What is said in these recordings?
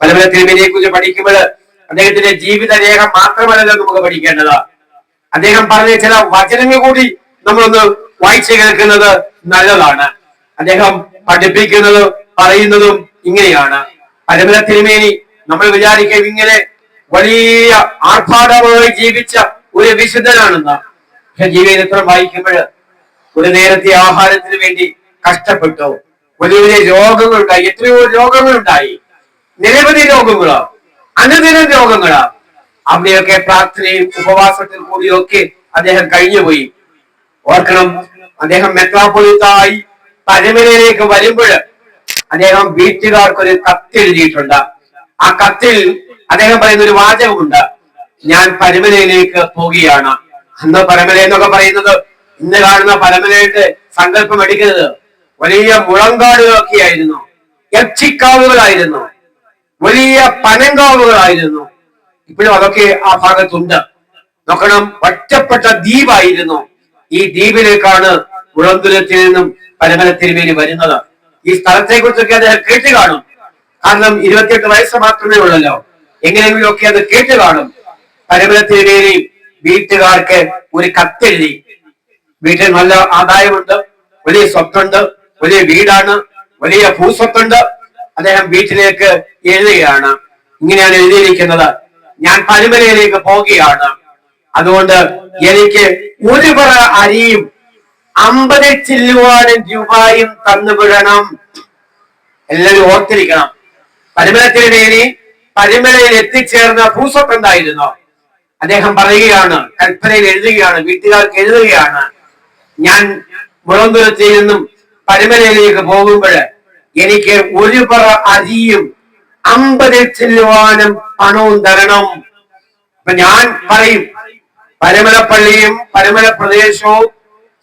പരമല തിരുമേനിയെ കുറിച്ച് പഠിക്കുമ്പോൾ അദ്ദേഹത്തിന്റെ ജീവിത രേഖ മാത്രമല്ലല്ലോ നമുക്ക് പഠിക്കേണ്ടത്. അദ്ദേഹം പറഞ്ഞ ചില വചനങ്ങൾ കൂടി നമ്മളൊന്ന് വായിച്ചു കേൾക്കുന്നത് നല്ലതാണ്. അദ്ദേഹം പഠിപ്പിക്കുന്നത് പറയുന്നതും ഇങ്ങനെയാണ്. പരമല തിരുമേനി നമ്മൾ വിചാരിക്കും ഇങ്ങനെ വലിയ ആർഭാടമായി ജീവിച്ച ഒരു വിശുദ്ധനാണെന്ന്. ജീവിതത്തിൽ വായിക്കുമ്പോൾ ഒരു നേരത്തെ ആഹാരത്തിന് വേണ്ടി കഷ്ടപ്പെട്ടു, വലിയ വലിയ രോഗങ്ങളുണ്ടായി, എത്രയോ രോഗങ്ങളുണ്ടായി, നിരവധി രോഗങ്ങള്, അനുദിന രോഗങ്ങള്. അവിടെയൊക്കെ പ്രാർത്ഥനയും ഉപവാസത്തിൽ കൂടിയൊക്കെ അദ്ദേഹം കഴിഞ്ഞുപോയി. ഓർക്കണം, അദ്ദേഹം മെത്രാപ്പൊലീത്തായി പരമലയിലേക്ക് വരുമ്പോൾ അദ്ദേഹം വീട്ടുകാർക്കൊരു കത്തെഴുതിയിട്ടുണ്ട്. ആ കത്തിൽ അദ്ദേഹം പറയുന്ന ഒരു വാചകമുണ്ട്, ഞാൻ പരമലയിലേക്ക് പോവുകയാണ്. അന്ന് പരമല എന്നൊക്കെ പറയുന്നത് ഇന്ന് കാണുന്ന പരമലയുടെ സങ്കല്പം എടുക്കരുത്. വലിയ മുളങ്കാടുകളൊക്കെ ആയിരുന്നു, യക്ഷിക്കാവുകളായിരുന്നു, വലിയ പനങ്കാവുകളായിരുന്നു. ഇപ്പോഴും അതൊക്കെ ആ ഭാഗത്തുണ്ട്. നോക്കണം, ഒറ്റപ്പെട്ട ദ്വീപായിരുന്നു. ഈ ദ്വീപിലേക്കാണ് മുളന്തുരത്തിൽ നിന്നും പരമല തിരുമേനി വരുന്നത്. ഈ സ്ഥലത്തെ കുറിച്ചൊക്കെ അദ്ദേഹം കേട്ട് കാണും. കാരണം 28 വയസ്സ് മാത്രമേ ഉള്ളല്ലോ. എങ്ങനെയെങ്കിലും ഒക്കെ അത് കേട്ട് കാണും. പരമല തിരുമേനി വീട്ടുകാർക്ക് ഒരു കത്തെഴുതി. വീട്ടിൽ നല്ല ആദായമുണ്ട്, വലിയ സ്വത്തുണ്ട്, വലിയ വീടാണ്, വലിയ ഭൂസ്വത്തുണ്ട്. അദ്ദേഹം വീട്ടിലേക്ക് എഴുതുകയാണ്. ഇങ്ങനെയാണ് എഴുതിയിരിക്കുന്നത്, ഞാൻ പരമലയിലേക്ക് പോവുകയാണ്. അതുകൊണ്ട് എനിക്ക് ഒരു പറ അരിയും 50 ചില്ലുവാനും രൂപയും തന്നുവിടണം. എല്ലാവരും ഓർത്തിരിക്കണം, പരമല തിരുമേനി പരമലയിൽ എത്തിച്ചേർന്ന ഭൂസ്വത്ത് എന്തായിരുന്നു? അദ്ദേഹം പറയുകയാണ്, കൽപ്പനയിൽ എഴുതുകയാണ്, വീട്ടുകാർക്ക് എഴുതുകയാണ്, ഞാൻ മുളന്തുരത്തിൽ നിന്നും പരമലയിലേക്ക് പോകുമ്പോൾ എനിക്ക് ഒരു പറ അരിയും 50 ചില്ലുവാനും പണവും തരണം. അപ്പൊ ഞാൻ പറയും, പരമല പള്ളിയും പരമല പ്രദേശവും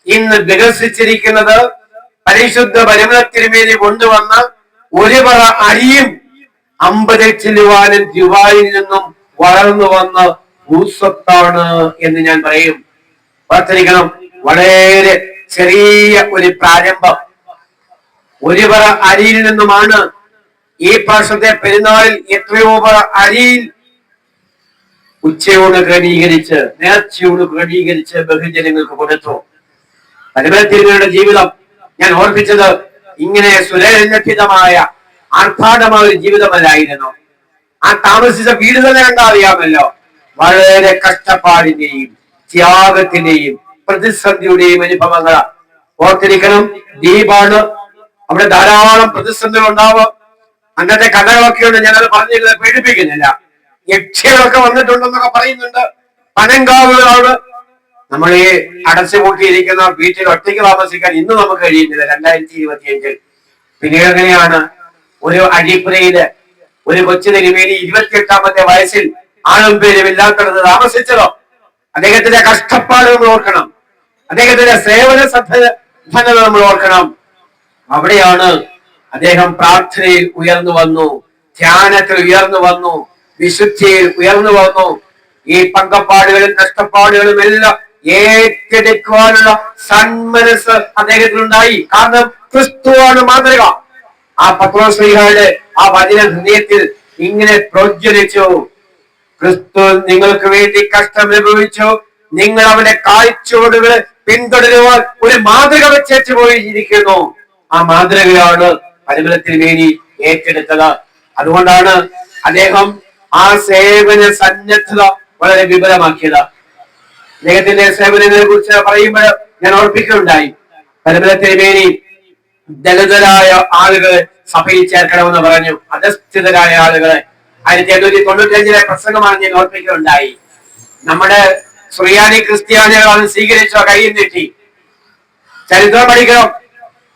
ഇന്ന് വികസിച്ചിരിക്കുന്നത് പരിശുദ്ധ പരമല തിരുമേനി കൊണ്ടുവന്ന ഒരു പറ അരിയും 50 ചില്ലുവാനും രൂപയിൽ നിന്നും വളർന്നു വന്ന ഭൂസ്വത്താണ് എന്ന് ഞാൻ പറയും. ഓർത്തിരിക്കണം, വളരെ ചെറിയ ഒരു പ്രാരംഭം. ഒരു പറ അരിയിൽ നിന്നുമാണ് ഈ പ്രാവശ്യത്തെ പെരുന്നാളിൽ എത്രയോ പറ അരിയിൽ ഉച്ചയോട് ക്രമീകരിച്ച്, നേർച്ചയോട് ക്രമീകരിച്ച് ബഹുജനങ്ങൾക്ക് കൊടുത്തു. പരമല തിരുമേനിയുടെ ജീവിതം ഞാൻ ഓർപ്പിച്ചത് ഇങ്ങനെ സുരഭിതമായ ആർഭാടമായ ഒരു ജീവിതമല്ലായിരുന്നു. ആ താമസിച്ച വീട് തന്നെ കണ്ടാൽ അറിയാമല്ലോ, വളരെ കഷ്ടപ്പാടിന്റെയും ത്യാഗത്തിന്റെയും പ്രതിസന്ധിയുടെയും അനുഭവങ്ങൾ. ഓർത്തിരിക്കണം, ദ്വീപാണ്, അവിടെ ധാരാളം പ്രതിസന്ധികൾ ഉണ്ടാവും. അങ്ങനത്തെ കഥകളൊക്കെയുണ്ട്, ഞാനത് പറഞ്ഞിരുന്നത് പേടിപ്പിക്കുന്നില്ല. യക്ഷികളൊക്കെ വന്നിട്ടുണ്ടെന്നൊക്കെ പറയുന്നുണ്ട്. പനങ്കാവുകളാണ്. നമ്മൾ ഈ അടച്ചുപൂട്ടിയിരിക്കുന്ന വീട്ടിൽ ഒറ്റയ്ക്ക് താമസിക്കാൻ ഇന്ന് നമുക്ക് കഴിയുന്നില്ല 2025. പിന്നീട് എങ്ങനെയാണ് ഒരു അഴിപ്പുരയില് ഒരു കൊച്ചു തിരുമേനി 28ാമത്തെ വയസ്സിൽ ആളും പേരും ഇല്ലാത്തടത്ത് താമസിച്ചതോ? അദ്ദേഹത്തിന്റെ കഷ്ടപ്പാട് നമ്മൾ ഓർക്കണം, അദ്ദേഹത്തിന്റെ സേവന സന്നദ്ധത നമ്മൾ ഓർക്കണം. അവിടെയാണ് അദ്ദേഹം പ്രാർത്ഥനയിൽ ഉയർന്നു വന്നു, ധ്യാനത്തിൽ ഉയർന്നു വന്നു, വിശുദ്ധിയിൽ ഉയർന്നു വന്നു. ഈ പങ്കപ്പാടുകളും കഷ്ടപ്പാടുകളും എല്ലാം ഏറ്റെടുക്കുവാനുള്ള സന്മനസ് അദ്ദേഹത്തിനുണ്ടായി. കാരണം ക്രിസ്തുവാണ് മാതൃക. ആ പത്രോസ്ലീഹയുടെ ആ വചന ഹൃദയത്തിൽ ഇങ്ങനെ പ്രോജ്വലിച്ചു, ക്രിസ്തു നിങ്ങൾക്ക് വേണ്ടി കഷ്ടം അനുഭവിച്ചു, നിങ്ങൾ അവന്റെ കാഴ്ചപ്പാടുകളെ പിന്തുടരുവാൻ ഒരു മാതൃക വെച്ചേച്ചു പോയിരിക്കുന്നു. ആ മാതൃകയാണ് പരമല തിരുമേനി ഏറ്റെടുത്തത്. അതുകൊണ്ടാണ് അദ്ദേഹം ആ സേവന സന്നദ്ധത വളരെ വിപുലമാക്കിയത്. അദ്ദേഹത്തിന്റെ സേവനങ്ങളെ കുറിച്ച് പറയുമ്പോൾ ഞാൻ ഓർപ്പിക്കുകയുണ്ടായി, പരമല തിരുമേനി ദളിതരായ ആളുകളെ സഭയിൽ ചേർക്കണമെന്ന് പറഞ്ഞു. അധസ്ഥിതരായ ആളുകളെ 1895 പ്രസംഗമാണ് ഞാൻ ഓർപ്പിക്കുകയുണ്ടായി. നമ്മുടെ സുറിയാനി ക്രിസ്ത്യാനികളാണ് സ്വീകരിച്ചോ, കൈ നീട്ടി. ചരിത്രം പഠിക്കണം.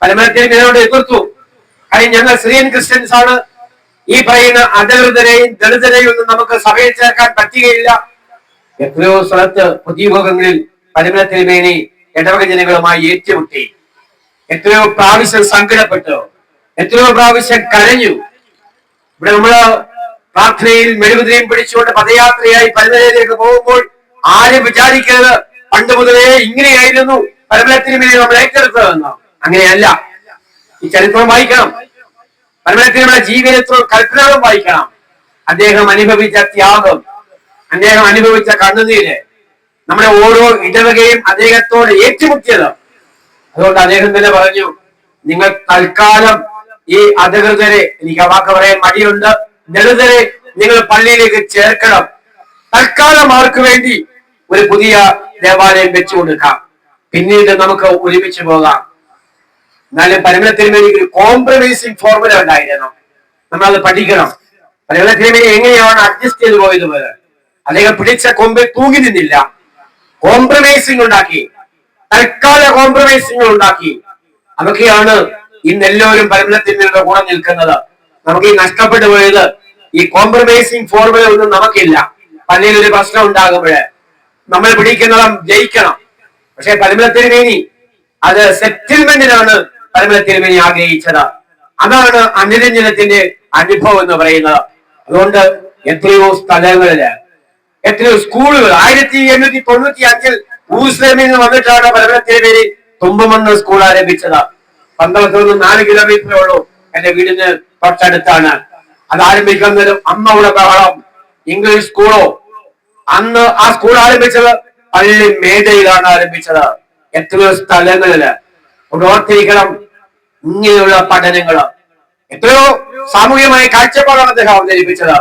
പരമല തിരുമേനിയോട് എതിർത്തു, കാര്യം ഞങ്ങൾ സിറിയൻ ക്രിസ്ത്യൻസ് ആണ്, ഈ പറയുന്ന അധകൃതരെയും ദളിതരെയും ഒന്നും നമുക്ക് സഭയിൽ ചേർക്കാൻ പറ്റുകയില്ല. എത്രയോ സ്ഥലത്ത് പൊതുയോഗങ്ങളിൽ പരമല തിരുമേനി ഇടവക ജനങ്ങളുമായി ഏറ്റുമുട്ടി, എത്രയോ പ്രാവശ്യം സങ്കടപ്പെട്ടു, എത്രയോ പ്രാവശ്യം കരഞ്ഞു. ഇവിടെ നമ്മള് പ്രാർത്ഥനയിൽ മെഴുകുതിരിയും പിടിച്ചുകൊണ്ട് പദയാത്രയായി പരമലയിലേക്ക് പോകുമ്പോൾ ആരും വിചാരിക്കരുത് പണ്ട് മുതലേ ഇങ്ങനെയായിരുന്നു പരമല തിരുമേനി നമ്മൾ ഏറ്റെടുത്തതെന്ന്. അങ്ങനെയല്ല. ഈ ചരിത്രം വായിക്കണം, പരമല തിരുമേനിയുടെ ജീവിതത്തിലും കൽപ്പനകളും വായിക്കണം. അദ്ദേഹം അനുഭവിച്ച ത്യാഗം, അദ്ദേഹം അനുഭവിച്ച കണ്ണുനീര്, നമ്മുടെ ഓരോ ഇടവകയും അദ്ദേഹത്തോട് ഏറ്റുമുട്ടിയത്. അതുകൊണ്ട് അദ്ദേഹം തന്നെ പറഞ്ഞു, നിങ്ങൾ തൽക്കാലം ഈ അധികൃതരെ, എനിക്ക് ആ വാക്ക് പറയാൻ മടിയുണ്ട്, ദളിതരെ നിങ്ങൾ പള്ളിയിലേക്ക് ചേർക്കണം. തൽക്കാലം അവർക്ക് വേണ്ടി ഒരു പുതിയ ദേവാലയം വെച്ചു കൊടുക്കാം, പിന്നീട് നമുക്ക് ഒരുമിച്ച് പോകാം. എന്നാലും പരിമല തിരുമേനിക്ക് ഒരു കോംപ്രമൈസിങ് ഫോർമുല ഉണ്ടായിരുന്നു, നമ്മളത് പഠിക്കണം. പരിമല തിരുമേനി എങ്ങനെയാണ് അഡ്ജസ്റ്റ് ചെയ്ത് പോയത് പോലെ അദ്ദേഹം പിടിച്ച കൊമ്പിൽ തൂങ്ങി നിന്നില്ല, കോംപ്രമൈസിംഗ് ഉണ്ടാക്കി, തൽക്കാല കോംപ്രമൈസിംഗ് ഉണ്ടാക്കി. അതൊക്കെയാണ് ഇന്ന് എല്ലാവരും പരിമല തിരുമേനിയുടെ കൂടെ നിൽക്കുന്നത്. നമുക്ക് ഈ നഷ്ടപ്പെട്ടു പോയത് ഈ കോംപ്രമൈസിംഗ് ഫോർമുല ഒന്നും നമുക്കില്ല. പള്ളിയിൽ ഒരു പ്രശ്നം ഉണ്ടാകുമ്പോഴേ നമ്മൾ പിടിക്കുന്നതും ജയിക്കണം. പക്ഷെ പരിമല തിരുമേനി അത് സെറ്റിൽമെന്റിനാണ് പരിമല തിരുമേനി ആഗ്രഹിച്ചത്. അതാണ് അനുരഞ്ജനത്തിന്റെ അനുഭവം എന്ന് പറയുന്നത്. അതുകൊണ്ട് എത്രയോ സ്ഥലങ്ങളില്, എത്രയോ സ്കൂളുകൾ 1895 ഊസ്ലേമിൽ നിന്ന് വന്നിട്ടാണ് പരിമല തിരുമേനി തുമ്പമണ്ണ് സ്കൂൾ ആരംഭിച്ചത്. 4 കിലോമീറ്ററേ ഉള്ളൂ എന്റെ വീടിന് തൊട്ടടുത്താണ്. അത് ആരംഭിക്കുന്നതിലും അമ്മയുടെ ബഹളം, ഇംഗ്ലീഷ് സ്കൂളോ. അന്ന് ആ സ്കൂൾ ആരംഭിച്ചത് പള്ളി മേടയിലാണ് ആരംഭിച്ചത്. എത്രയോ സ്ഥലങ്ങളില് ഓർത്തിരിക്കണം ഇങ്ങനെയുള്ള പഠനങ്ങള്. എത്രയോ സാമൂഹികമായ കാഴ്ചപ്പാടാണ് അദ്ദേഹം അവതരിപ്പിച്ചത്.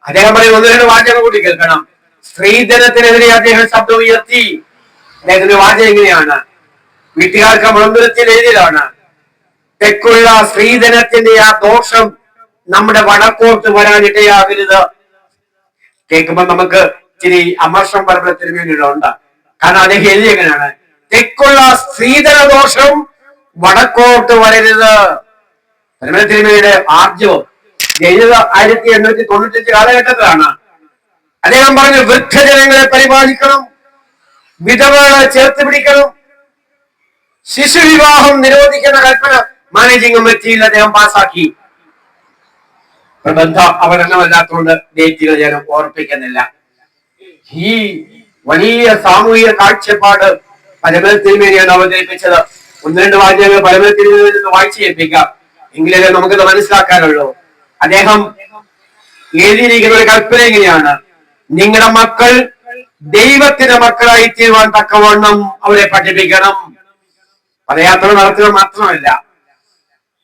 അദ്ദേഹം പറയുന്ന 1-2 വാചകം കൂടി കേൾക്കണം. സ്ത്രീധനത്തിനെതിരെ അദ്ദേഹം ശബ്ദം ഉയർത്തി. അദ്ദേഹത്തിന്റെ വാചകം എങ്ങനെയാണ്? വീട്ടുകാർക്ക് മന്ത്രത്തിൽ എഴുതിയതാണ്, തെക്കുള്ള സ്ത്രീധനത്തിന്റെ ആ ദോഷം നമ്മുടെ വടക്കോട്ട് വരാനിടയാകരുത്. കേൾക്കുമ്പോൾ നമുക്ക് ഇച്ചിരി അമർഷം പരിമല തിരുമേനിയുണ്ട്. കാരണം അദ്ദേഹം എഴുതി എങ്ങനെയാണ്? തെക്കുള്ള സ്ത്രീധന ദോഷം വടക്കോട്ട് വരരുത്. പരിമല തിരുമേനിയുടെ ആർജവം എഴുതുക 1895 കാലഘട്ടത്തിലാണ്. അദ്ദേഹം പറഞ്ഞു, വൃദ്ധജനങ്ങളെ പരിപാലിക്കണം, വിധവകളെ ചേർത്ത് പിടിക്കണം, ശിശുവിവാഹം നിരോധിക്കുന്ന കൽപ്പന മാനേജിംഗ് കമ്മിറ്റിയിൽ അദ്ദേഹം പാസാക്കി. പ്രബന്ധ അവതരണമല്ലാത്തതുകൊണ്ട് ഡേറ്റുകൾ ഞാൻ ഓർപ്പിക്കുന്നില്ല. ഈ വലിയ സാമൂഹിക കാഴ്ചപ്പാട് പരിമല തിരുമേനിയാണ് അവതരിപ്പിച്ചത്. 1-2 വാചകങ്ങൾ പരിമല തിരുമേനിയിൽ നിന്ന് വായിച്ചു കേൾപ്പിക്കാം, എങ്കിലേ നമുക്കത് മനസ്സിലാക്കാനുള്ളൂ. അദ്ദേഹം എഴുതിയിരിക്കുന്ന ഒരു കൽപ്പന എങ്ങനെയാണ്? നിങ്ങളുടെ മക്കൾ ദൈവത്തിന്റെ മക്കളായി തീരുവാൻ തക്കവണ്ണം അവരെ പഠിപ്പിക്കണം. പദയാത്ര നടത്തുക മാത്രമല്ല,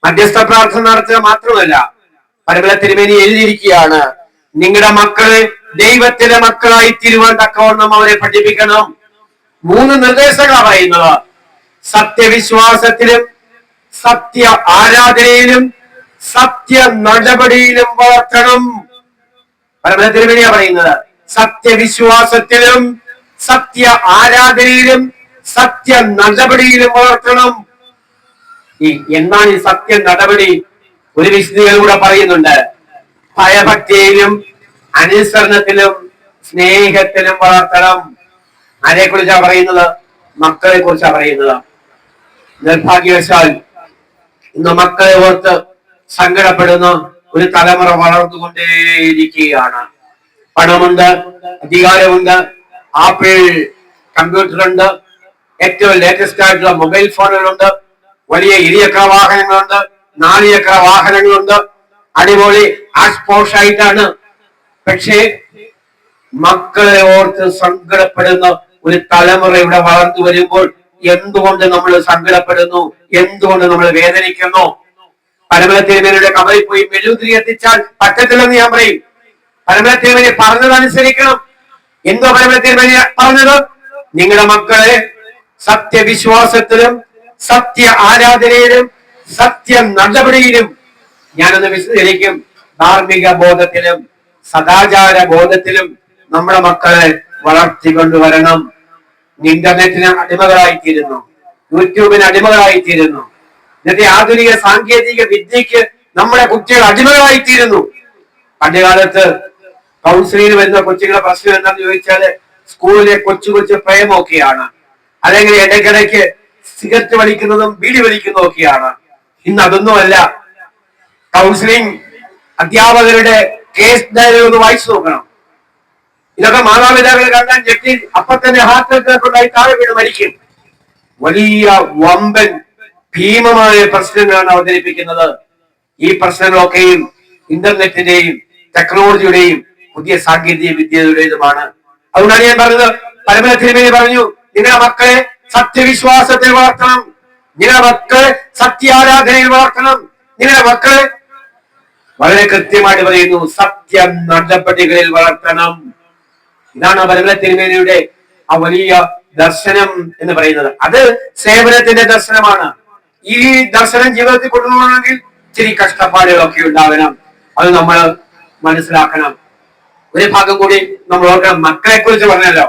മധ്യസ്ഥ പ്രാർത്ഥന നടത്തുക മാത്രമല്ല, പരിമല തിരുമേനി എഴുതിയിരിക്കുകയാണ്, നിങ്ങളുടെ മക്കളെ ദൈവത്തിന്റെ മക്കളായി തീരുവാൻ തക്കവണ്ണം അവരെ പഠിപ്പിക്കണം. 3 നിർദ്ദേശങ്ങളാണ് പറയുന്നത്. സത്യവിശ്വാസത്തിലും സത്യ ആരാധനയിലും സത്യ നടപടിയിലും വളർത്തണം. പരിമല തിരുമേനിയാ പറയുന്നത്, സത്യവിശ്വാസത്തിലും സത്യ ആരാധനയിലും സത്യ നടപടിയിലും വളർത്തണം. എന്താണ് ഈ സത്യ നടപടി? ഒരു വിശദീകരണം പറയുന്നുണ്ട്. ഭയഭക്തിയിലും അനുസരണത്തിലും സ്നേഹത്തിലും വളർത്തണം. ആരെ കുറിച്ചാ പറയുന്നത്? മക്കളെ കുറിച്ചാ പറയുന്നത്. നിർഭാഗ്യവശാൽ ഇന്ന് മക്കളെ ഓർത്ത് സങ്കടപ്പെടുന്ന ഒരു തലമുറ വളർന്നുകൊണ്ടേയിരിക്കുകയാണ്. പണമുണ്ട്, അധികാരമുണ്ട്, ആപ്പിൾ കമ്പ്യൂട്ടറുണ്ട്, ഏറ്റവും ലേറ്റസ്റ്റ് ആയിട്ടുള്ള മൊബൈൽ ഫോണുകളുണ്ട്, വലിയ 2 ചക്ര വാഹനങ്ങളുണ്ട്, 4 ചക്ര വാഹനങ്ങളുണ്ട്, അടിപൊളി ആയിട്ടാണ്. പക്ഷേ മക്കളെ ഓർത്ത് സങ്കടപ്പെടുന്ന ഒരു തലമുറ ഇവിടെ വളർന്നു വരുമ്പോൾ എന്തുകൊണ്ട് നമ്മൾ സങ്കടപ്പെടുന്നു? എന്തുകൊണ്ട് നമ്മൾ വേദനിക്കുന്നു? പരിമല തിരുമേനിയുടെ കബറിൽ പോയി മെഴുകുതിരി എത്തിച്ചാൽ പറ്റത്തില്ലെന്ന് ഞാൻ പറയും. പരിമല തിരുമേനി പറഞ്ഞതനുസരിക്കണം. എന്തോ പരിമല തിരുമേനി പറഞ്ഞത്? നിങ്ങളുടെ മക്കളെ സത്യവിശ്വാസത്തിലും സത്യ ആരാധനയിലും സത്യ നടപടിയിലും, ഞാനൊന്ന് വിശദീകരിക്കും, ധാർമ്മിക ബോധത്തിലും സദാചാര ബോധത്തിലും നമ്മുടെ മക്കളെ വളർത്തിക്കൊണ്ടുവരണം. ഇന്റർനെറ്റിന് അടിമകളായിത്തീരുന്നു, യൂട്യൂബിന് അടിമകളായിത്തീരുന്നു, ഇന്നത്തെ ആധുനിക സാങ്കേതിക വിദ്യക്ക് നമ്മുടെ കുട്ടികൾ അടിമകളായിത്തീരുന്നു. പണ്ടുകാലത്ത് കൗൺസിലിംഗിന് വരുന്ന കൊച്ചുങ്ങളുടെ പ്രശ്നം എന്താണെന്ന് ചോദിച്ചാല് സ്കൂളിലെ കൊച്ചു കൊച്ചു പ്രേമൊക്കെയാണ്, അല്ലെങ്കിൽ ഇടയ്ക്കിടയ്ക്ക് സിഗരറ്റ് വലിക്കുന്നതും ബീഡി വലിക്കുന്നതും ഒക്കെയാണ്. ഇന്ന് അതൊന്നുമല്ല. കൗൺസിലിംഗ് അധ്യാപകരുടെ കേസ് ഡയറി ഒന്ന് വായിച്ചു നോക്കണം. ഇതൊക്കെ മാതാപിതാക്കൾ കണ്ടാൽ ഞെട്ടി അപ്പൊ തന്നെ ഹാർട്ട് അറ്റാക്ക് ഉണ്ടായി താഴെ വീണ് മരിക്കും. വലിയ വമ്പൻ ഭീമമായ പ്രശ്നങ്ങളാണ് അവതരിപ്പിക്കുന്നത്. ഈ പ്രശ്നങ്ങളൊക്കെയും ഇന്റർനെറ്റിന്റെയും ടെക്നോളജിയുടെയും പുതിയ സാങ്കേതിക വിദ്യയുടേതുമാണ്. അതുകൊണ്ടാണ് ഞാൻ പറഞ്ഞത്, പരമന തിരുമേനി പറഞ്ഞു, നിങ്ങളുടെ മക്കളെ സത്യവിശ്വാസത്തിൽ വളർത്തണം, നിങ്ങളുടെ മക്കളെ സത്യാരാധനയിൽ വളർത്തണം, നിങ്ങളുടെ മക്കളെ വളരെ കൃത്യമായിട്ട് പറയുന്നു സത്യ നടപടികളിൽ വളർത്തണം. ഇതാണ് പരമന തിരുമേനിയുടെ ആ വലിയ ദർശനം എന്ന് പറയുന്നത്. അത് സേവനത്തിന്റെ ദർശനമാണ്. ഈ ദർശനം ജീവിതത്തിൽ കൊണ്ടുപോകണമെങ്കിൽ ഇച്ചിരി കഷ്ടപ്പാടുകളൊക്കെ ഉണ്ടാവണം. അത് നമ്മൾ മനസ്സിലാക്കണം. ഒരു ഭാഗം കൂടി നമ്മൾ ഓർക്കണം, മക്കളെ കുറിച്ച് പറഞ്ഞല്ലോ.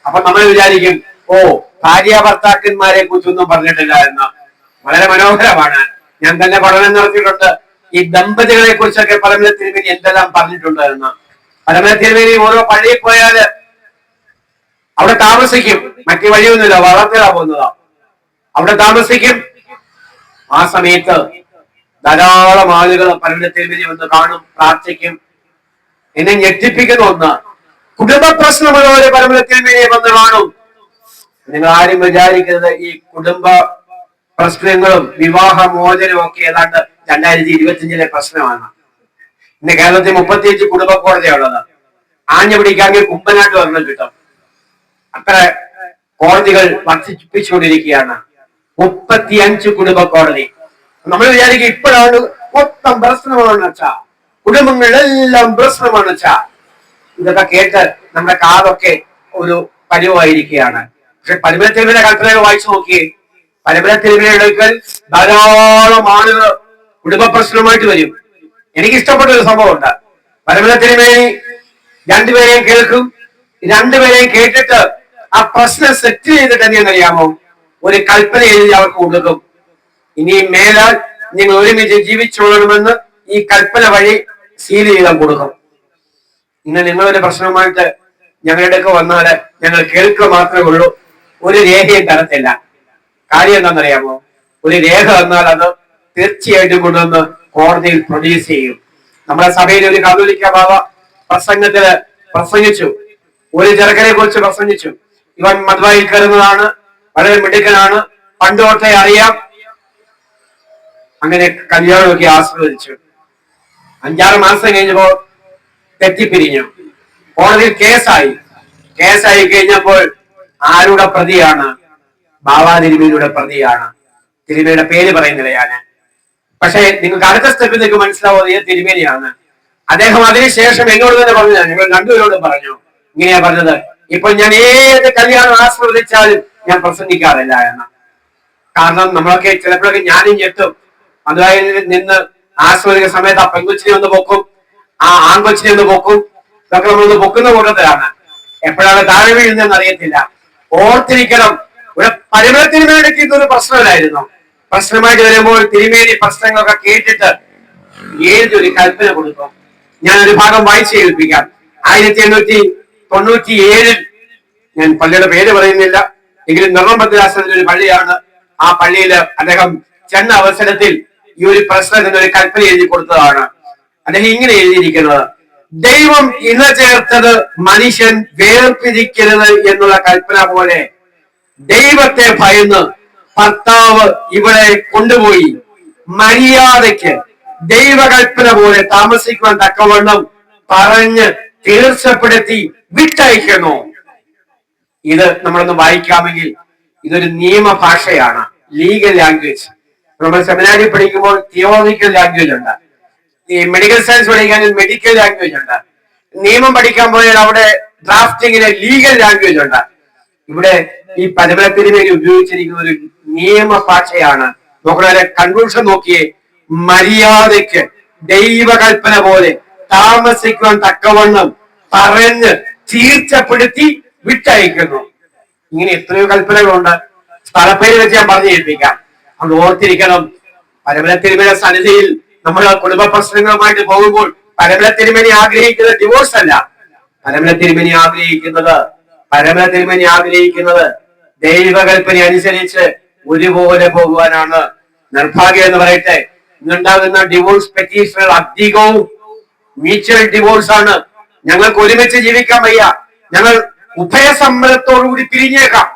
അപ്പൊ നമ്മൾ വിചാരിക്കും, ഓ ഭാര്യ ഭർത്താക്കന്മാരെ കുറിച്ചൊന്നും പറഞ്ഞിട്ടില്ല എന്ന്. വളരെ മനോഹരമാണ്. ഞാൻ തന്നെ പഠനം നടത്തിയിട്ടുണ്ട്. ഈ ദമ്പതികളെ കുറിച്ചൊക്കെ പരമന തിരുമേനി എന്തെല്ലാം പറഞ്ഞിട്ടുണ്ട് എന്ന്. പരമന തിരുമേനി ഓരോ പള്ളിയിൽ പോയാല് അവിടെ താമസിക്കും. മറ്റു വഴിയൊന്നുമില്ല, വളർത്തിലാ പോകുന്നതാ. അവിടെ താമസിക്കും. ആ സമയത്ത് ധാരാളം ആളുകൾ പരമന തിരുമേനി വന്ന് കാണും, പ്രാർത്ഥിക്കും. എന്നെ ഞെട്ടിപ്പിക്കുന്ന ഒന്ന്, കുടുംബ പ്രശ്നമുള്ളവരെ പരമന തിരുമേനിയെ വന്ന് കാണും. നിങ്ങൾ ആരും വിചാരിക്കുന്നത് ഈ കുടുംബ പ്രശ്നങ്ങളും വിവാഹ മോചനവും ഒക്കെ ഏതാണ്ട് 2025 പ്രശ്നമാണ്. ഇന്ന് കേരളത്തിൽ 35 കുടുംബ കോടതിയുള്ളത്. ആഞ്ഞു പിടിക്കാമെങ്കിൽ കുമ്പനാട്ട് ഒരെണ്ണം കിട്ടും. അത്ര കോടതികൾ വർദ്ധിപ്പിച്ചുകൊണ്ടിരിക്കുകയാണ്. 35 കുടുംബ കോടതി. നമ്മൾ വിചാരിക്കും ഇപ്പോഴാണ് മൊത്തം പ്രശ്നമാണ് വെച്ചാ, കുടുംബങ്ങളിലെല്ലാം പ്രശ്നമാണ് വെച്ചാ. ഇതൊക്കെ കേട്ട് നമ്മുടെ കാതൊക്കെ ഒരു പരിവായിരിക്കുകയാണ്. പക്ഷെ പരമന തിരുമേനിയുടെ കൽപ്പനകൾ വായിച്ചു നോക്കിയേ. പരമന തിരുമേനിയുടെ അടുക്കൽ ധാരാളം ആളുകൾ കുടുംബ പ്രശ്നവുമായിട്ട് വരും. എനിക്ക് ഇഷ്ടപ്പെട്ട ഒരു സംഭവമുണ്ട്. പരമന തിരുമേനി രണ്ടുപേരെയും കേൾക്കും. രണ്ടുപേരെയും കേട്ടിട്ട് ആ പ്രശ്നം സെറ്റ് ചെയ്തിട്ട് എന്തെന്നറിയാമോ, ഒരു കൽപ്പന എഴുതി അവർക്ക് കൊടുക്കും. ഇനി മേലാൽ നിങ്ങൾ ഒരുമിച്ച് ജീവിച്ചോളണമെന്ന് ഈ കൽപ്പന വഴി സീൽ ചെയ്താൽ കൊടുക്കും. ഇന്ന് നിങ്ങളൊരു പ്രശ്നവുമായിട്ട് ഞങ്ങളുടെ ഒക്കെ വന്നാല് ഞങ്ങൾ കേൾക്കുക മാത്രമേ ഉള്ളൂ, ഒരു രേഖയും തരത്തില്ല. കാര്യം എന്താണെന്നറിയാമോ, ഒരു രേഖ തന്നാൽ അത് തീർച്ചയായിട്ടും കൊണ്ടുവന്ന് കോടതിയിൽ പ്രൊഡ്യൂസ് ചെയ്യും. നമ്മുടെ സഭയിൽ ഒരു കാതോലിക്ക ബാബ പ്രസംഗത്തില് പ്രസംഗിച്ചു. ഒരു ചെറുക്കനെ കുറിച്ച് പ്രസംഗിച്ചു. ഇവൻ മദ്വായിൽ കയറുന്നതാണ്, വളരെ മിടുക്കനാണ്, പണ്ട് തൊട്ടേ അറിയാം. അങ്ങനെ കല്യാണമൊക്കെ ആസ്വദിച്ചു. 5-6 മാസം കഴിഞ്ഞപ്പോ തെറ്റിപ്പിരിഞ്ഞു. കോടതിയിൽ കേസായി കഴിഞ്ഞപ്പോൾ ആരുടെ പ്രതിയാണ്? ബാബാ തിരുമേനിയുടെ പ്രതിയാണ്. തിരുമേനിയുടെ പേര് പറയുന്നില്ല ഞാന്. പക്ഷെ നിങ്ങൾക്ക് അടുത്ത സ്റ്റെപ്പിൽ നിങ്ങൾക്ക് മനസ്സിലാവുന്നത് ഏത് തിരുമേനിയാണ്. അദ്ദേഹം അതിനുശേഷം എന്നോട് തന്നെ പറഞ്ഞു, ഞങ്ങൾ രണ്ടുപേരോടും പറഞ്ഞു, ഇങ്ങനെയാ പറഞ്ഞത്, ഇപ്പൊ ഞാൻ ഏത് കല്യാണം ആസ്വദിച്ചാലും ഞാൻ പ്രസംഗിക്കാറില്ല എന്ന്. കാരണം നമ്മളൊക്കെ ചിലപ്പോഴൊക്കെ ഞാനും ഞെട്ടും. മധുരായിൽ നിന്ന് ആസ്വദിക്കുന്ന സമയത്ത് ആ പെൺകൊച്ചിനെ ഒന്ന് പൊക്കും, ആ ആൺകൊച്ചിനെ ഒന്ന് പൊക്കും. ഇതൊക്കെ നമ്മളൊന്ന് പൊക്കുന്ന കൂട്ടത്തിലാണ്. എപ്പോഴാണ് താഴെ വീഴുന്നതെന്ന് അറിയത്തില്ല. ഓർത്തിരിക്കണം, ഇവിടെ പരമന തിരുമേനിക്ക് ഇതൊരു പ്രശ്നമില്ലായിരുന്നു. പ്രശ്നമായിട്ട് വരുമ്പോൾ തിരുമേനി പ്രശ്നങ്ങളൊക്കെ കേട്ടിട്ട് ഏതൊരു കൽപ്പന കൊടുക്കും. ഞാൻ ഒരു ഭാഗം വായിച്ച് കേൾപ്പിക്കാം. 1897 ഞാൻ പള്ളിയുടെ പേര് പറയുന്നില്ല, എങ്കിലും നിർമ്മഭദ്രാസനത്തിൽ ഒരു പള്ളിയാണ്. ആ പള്ളിയിൽ അദ്ദേഹം ചെന്ന അവസരത്തിൽ ഈ ഒരു പ്രശ്നത്തിന് ഒരു കൽപ്പന എഴുതി കൊടുത്തതാണ്. അദ്ദേഹം ഇങ്ങനെ എഴുതിയിരിക്കുന്നത്: ദൈവം ഇണ ചേർത്തത് മനുഷ്യൻ വേർപിരിക്കരുത് എന്നുള്ള കൽപ്പന പോലെ ദൈവത്തെ ഭയന്ന് ഭർത്താവ് ഇവിടെ കൊണ്ടുപോയി മര്യാദയ്ക്ക് ദൈവകൽപ്പന പോലെ താമസിക്കുവാൻ തക്കവണ്ണം പറഞ്ഞ് തീർച്ചപ്പെടുത്തി വിട്ടയക്കുന്നു. ഇത് നമ്മളൊന്ന് വായിക്കാമെങ്കിൽ ഇതൊരു നിയമഭാഷയാണ്, ലീഗൽ ലാംഗ്വേജ്. നമ്മൾ സെമിനാരിൽ പഠിക്കുമ്പോൾ തിയോളജിക്കൽ ലാംഗ്വേജ് ഉണ്ട്, ഈ മെഡിക്കൽ സയൻസ് പഠിക്കാൻ മെഡിക്കൽ ലാംഗ്വേജ് ഉണ്ട്, നിയമം പഠിക്കാൻ പോയാൽ അവിടെ ഡ്രാഫ്റ്റിങ്ങിന് ലീഗൽ ലാംഗ്വേജ് ഉണ്ട്. ഇവിടെ ഈ പരമന തിരുമേനി ഉപയോഗിച്ചിരിക്കുന്ന ഒരു നിയമഭാഷയാണ്. നോക്കണേ, കൺക്ലൂഷൻ നോക്കിയേ: മര്യാദയ്ക്ക് ദൈവകൽപ്പന പോലെ താമസിക്കുവാൻ തക്കവണ്ണം പറഞ്ഞ് തീർച്ചപ്പെടുത്തി വിട്ടയക്കുന്നു. ഇങ്ങനെ എത്രയോ കൽപ്പനകളുണ്ട്. സ്ഥലപ്പേര് വെച്ച് ഞാൻ പറഞ്ഞു കേൾപ്പിക്കാം. അത് ഓർത്തിരിക്കണം. പരമന തിരുമേനി സന്നിധിയിൽ നമ്മൾ കുടുംബ പ്രശ്നങ്ങളുമായിട്ട് പോകുമ്പോൾ പരമന തിരുമേനി ആഗ്രഹിക്കുന്നത് ഡിവോഴ്സ് അല്ല. പരമന തിരുമേനി ആഗ്രഹിക്കുന്നത് ദൈവകൽപ്പന അനുസരിച്ച് ഒരുപോലെ പോകുവാനാണ്. നിർഭാഗ്യം എന്ന് പറയട്ടെ, ഇന്നുണ്ടാകുന്ന ഡിവോഴ്സ് പെറ്റീഷനുകൾ അധികവും മ്യൂച്വൽ ഡിവോഴ്സ് ആണ്. ഞങ്ങൾക്ക് ഒരുമിച്ച് ജീവിക്കാൻ വയ്യ, ഞങ്ങൾ ഉഭയസമ്മതത്തോടുകൂടി പിരിഞ്ഞേക്കാം.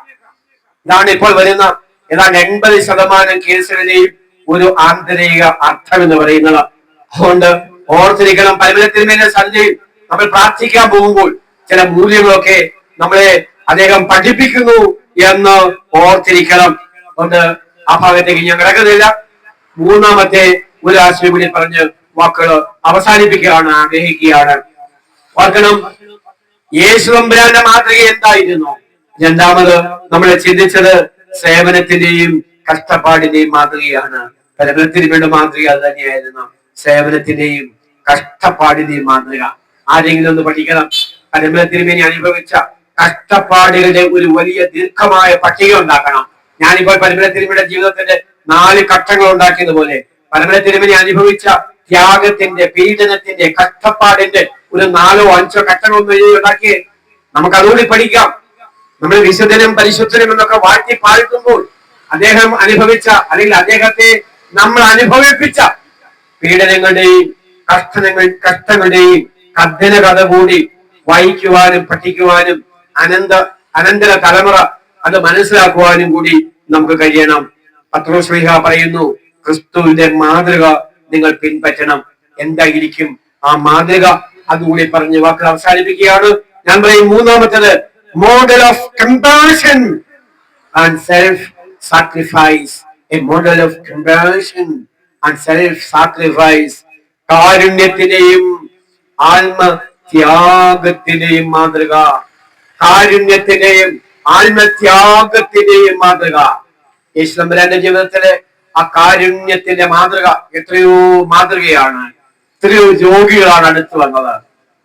ഇതാണ് ഇപ്പോൾ വരുന്ന ഏതാണ്ട് 80% കേസുകളുടെയും ഒരു ആന്തരിക അർത്ഥം എന്ന് പറയുന്നത്. അതുകൊണ്ട് ഓർത്തിരിക്കണം. പരിമലത്തിന്മേലെ സന്ധ്യയിൽ നമ്മൾ പ്രാർത്ഥിക്കാൻ പോകുമ്പോൾ ചില മൂല്യങ്ങളൊക്കെ നമ്മളെ അദ്ദേഹം പഠിപ്പിക്കുന്നു എന്ന് ഓർത്തിരിക്കണം. അതുകൊണ്ട് ആ ഭാഗത്തേക്ക് ഞാൻ കിടക്കുന്നില്ല. മൂന്നാമത്തെ ഒരു ആശയം കൂടി പറഞ്ഞ് വാക്കുകൾ അവസാനിപ്പിക്കുകയാണ് ആഗ്രഹിക്കുകയാണ്. ഓർക്കണം, യേശു തമ്പുരാന്റെ മാതൃക എന്തായിരുന്നു? രണ്ടാമത് നമ്മൾ ചിന്തിച്ചത് സേവനത്തിന്റെയും കഷ്ടപ്പാടിന്റെയും മാതൃകയാണ്. പരിമലത്തിന്മേയുടെ മാതൃക അത് തന്നെയായിരുന്നു, സേവനത്തിന്റെയും കഷ്ടപ്പാടിന്റെയും മാതൃക. ആരെങ്കിലും ഒന്ന് പഠിക്കണം. പരിമലത്തിന്മേനി അനുഭവിച്ച കഷ്ടപ്പാടുകളുടെ ഒരു വലിയ ദീർഘമായ പട്ടിക ഉണ്ടാക്കണം. ഞാനിപ്പോൾ പരിമലത്തിന്മേയുടെ ജീവിതത്തിന്റെ 4 ഘട്ടങ്ങൾ ഉണ്ടാക്കിയതുപോലെ പരിമലത്തിന്മേനി അനുഭവിച്ച ത്യാഗത്തിന്റെ, പീഡനത്തിന്റെ, കഷ്ടപ്പാടിന്റെ ഒരു 4ഓ 5ഓ ഘട്ടങ്ങളൊന്നും എഴുതി ഉണ്ടാക്കിയേ. നമുക്ക് അതുകൂടി പഠിക്കാം. നമ്മൾ വിശുദ്ധനും പരിശുദ്ധനും എന്നൊക്കെ വാഴ്ത്തി പാഴ്ത്തുമ്പോൾ അദ്ദേഹം അനുഭവിച്ച, അല്ലെങ്കിൽ അദ്ദേഹത്തെ നമ്മൾ അനുഭവിപ്പിച്ച പീഡനങ്ങളുടെയും കഷ്ടങ്ങളുടെയും കഥന കഥ കൂടി വായിക്കുവാനും പഠിക്കുവാനും അനന്തര തലമുറ അത് മനസ്സിലാക്കുവാനും കൂടി നമുക്ക് കഴിയണം. പത്രോസ് ശ്ലീഹ പറയുന്നു, ക്രിസ്തുവിന്റെ മാതൃക നിങ്ങൾ പിൻപറ്റണം. എന്തായിരിക്കും ആ മാതൃക? അതുകൂടി പറഞ്ഞ് വാക്കുകൾ അവസാനിപ്പിക്കുകയാണ്. ഞാൻ പറയും മൂന്നാമത്തേത്, model of compassion and self sacrifice. A model of compassion and self sacrifice. കാരുണ്യത്തിന്റെയും ആത്മത്യാഗത്തിന്റെയും മാതൃക. കാരുണ്യത്തിന്റെയും ആത്മത്യാഗത്തിന്റെയും മാതൃക. യേശു തമ്പുരാന്റെ ജീവിതത്തിലെ ആ കാരുണ്യത്തിന്റെ മാതൃക എത്രയോ മാതൃകയാണ്. എത്രയോ രോഗികളാണ് അടുത്ത് വന്നത്.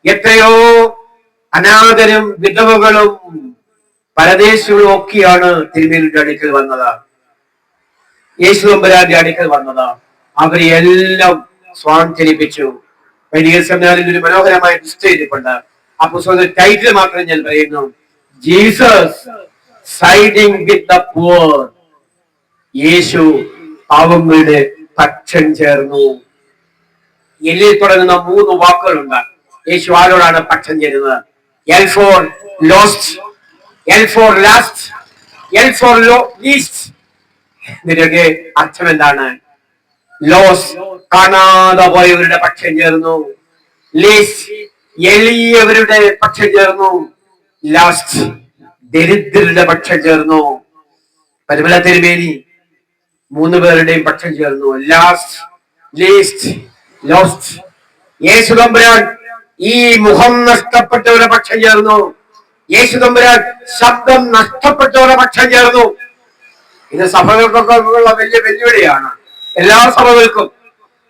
എത്രയോ അനാഥരും വിധവകളും പരദേശികളും ഒക്കെയാണ് തിരുമേനിയുടെ അടുക്കൽ വന്നത്, യേശു തമ്പുരാന്റെ അടുക്കൽ വന്നത്. അവരെ എല്ലാം സ്വാന്തനിപ്പിച്ചു. വൈദിക സെമിനാറിൽ ഒരു മനോഹരമായ പുസ്തകം എഴുതിയിട്ടുണ്ട്. ആ പുസ്തകത്തിന്റെ ടൈറ്റിൽ മാത്രം ഞാൻ പറയുന്നു, Jesus siding with the poor. യേശു പാവങ്ങളുടെ പക്ഷം ചേർന്നു. എല്ലിൽ തുടങ്ങുന്ന 3 വാക്കുകളുണ്ട്. യേശു ആരോടാണ് പക്ഷം ചേരുന്നത്? L for lost, L for last, L for least. ഇതിന്റെയൊക്കെ അർത്ഥം എന്താണ്? ലോസ്, കാണാതെ പോയവരുടെ പക്ഷം ചേർന്നു. ലീസ്റ്റ്, എളിയവരുടെ പക്ഷം ചേർന്നു. ലാസ്റ്റ്, ദരിദ്രരുടെ പക്ഷം ചേർന്നു. പരിമല തിരുമേനി 3 പേരുടെയും പക്ഷം ചേർന്നു. Last, least, lost. യേശു തമ്പുരാൻ ഈ മുഖം നഷ്ടപ്പെട്ടവരുടെ പക്ഷം ചേർന്നു. യേശു തമ്പുരാൻ ശബ്ദം നഷ്ടപ്പെട്ടവരുടെ പക്ഷം ചേർന്നു. ഇത് സഭകൾക്കൊക്കെ ഉള്ള വലിയ വെല്ലുവിളിയാണ്. എല്ലാ സഭകൾക്കും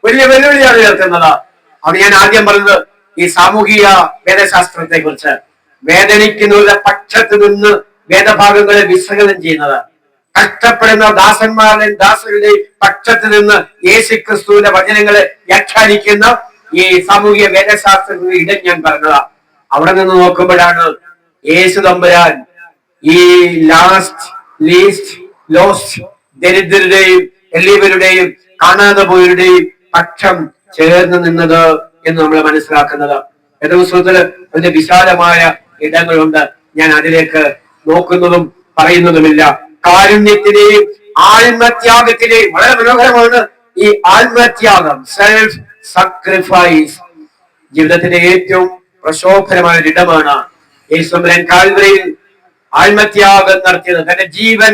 വലിയ വെല്ലുവിളിയാണ് ഉയർത്തുന്നത്. അവിടെ ഞാൻ ആദ്യം പറഞ്ഞത് ഈ സാമൂഹിക വേദശാസ്ത്രത്തെ കുറിച്ച്. വേദനിക്കുന്നവരുടെ പക്ഷത്ത് നിന്ന് വേദഭാഗങ്ങളെ വിശകലനം ചെയ്യുന്നത്, കഷ്ടപ്പെടുന്ന ദാസന്മാരുടെയും ദാസരുടെയും പക്ഷത്ത് നിന്ന് യേശു ക്രിസ്തുവിന്റെ വചനങ്ങളെ വ്യാഖ്യാനിക്കുന്ന ഈ സാമൂഹിക വേദശാസ്ത്രത്തിന്റെ ഇടം ഞാൻ പറഞ്ഞതാ. അവിടെ നിന്ന് നോക്കുമ്പോഴാണ് യേശു തമ്പുരാൻ ഈ ലാസ്റ്റ്, ലീസ്റ്റ്, ലോസ്റ്റ്, ദരിദ്രരുടെയും എളിയവരുടെയും കാണാതെ പോയവരുടെയും പക്ഷം ചേർന്ന് നിന്നത് എന്ന് നമ്മൾ മനസ്സിലാക്കുന്നത്. വേദപുസ്തകത്തില് അതിന്റെ വിശാലമായ ഇടങ്ങളുണ്ട്. ഞാൻ അതിലേക്ക് നോക്കുന്നതും പറയുന്നതുമില്ല. കാരുണ്യത്തിന്റെയും ആത്മത്യാഗത്തിന്റെയും വളരെ മനോഹരമാണ് ഈ ആത്മത്യാഗം, സെൽഫ് സാക്രിഫൈസ്. ജീവിതത്തിന്റെ ഏറ്റവും പ്രശോഭനമായ ഒരിടമാണ്. യേശു തമ്പുരാൻ കാൽവരിയിൽ ആത്മത്യാഗം നടത്തിയത്. തന്റെ ജീവൻ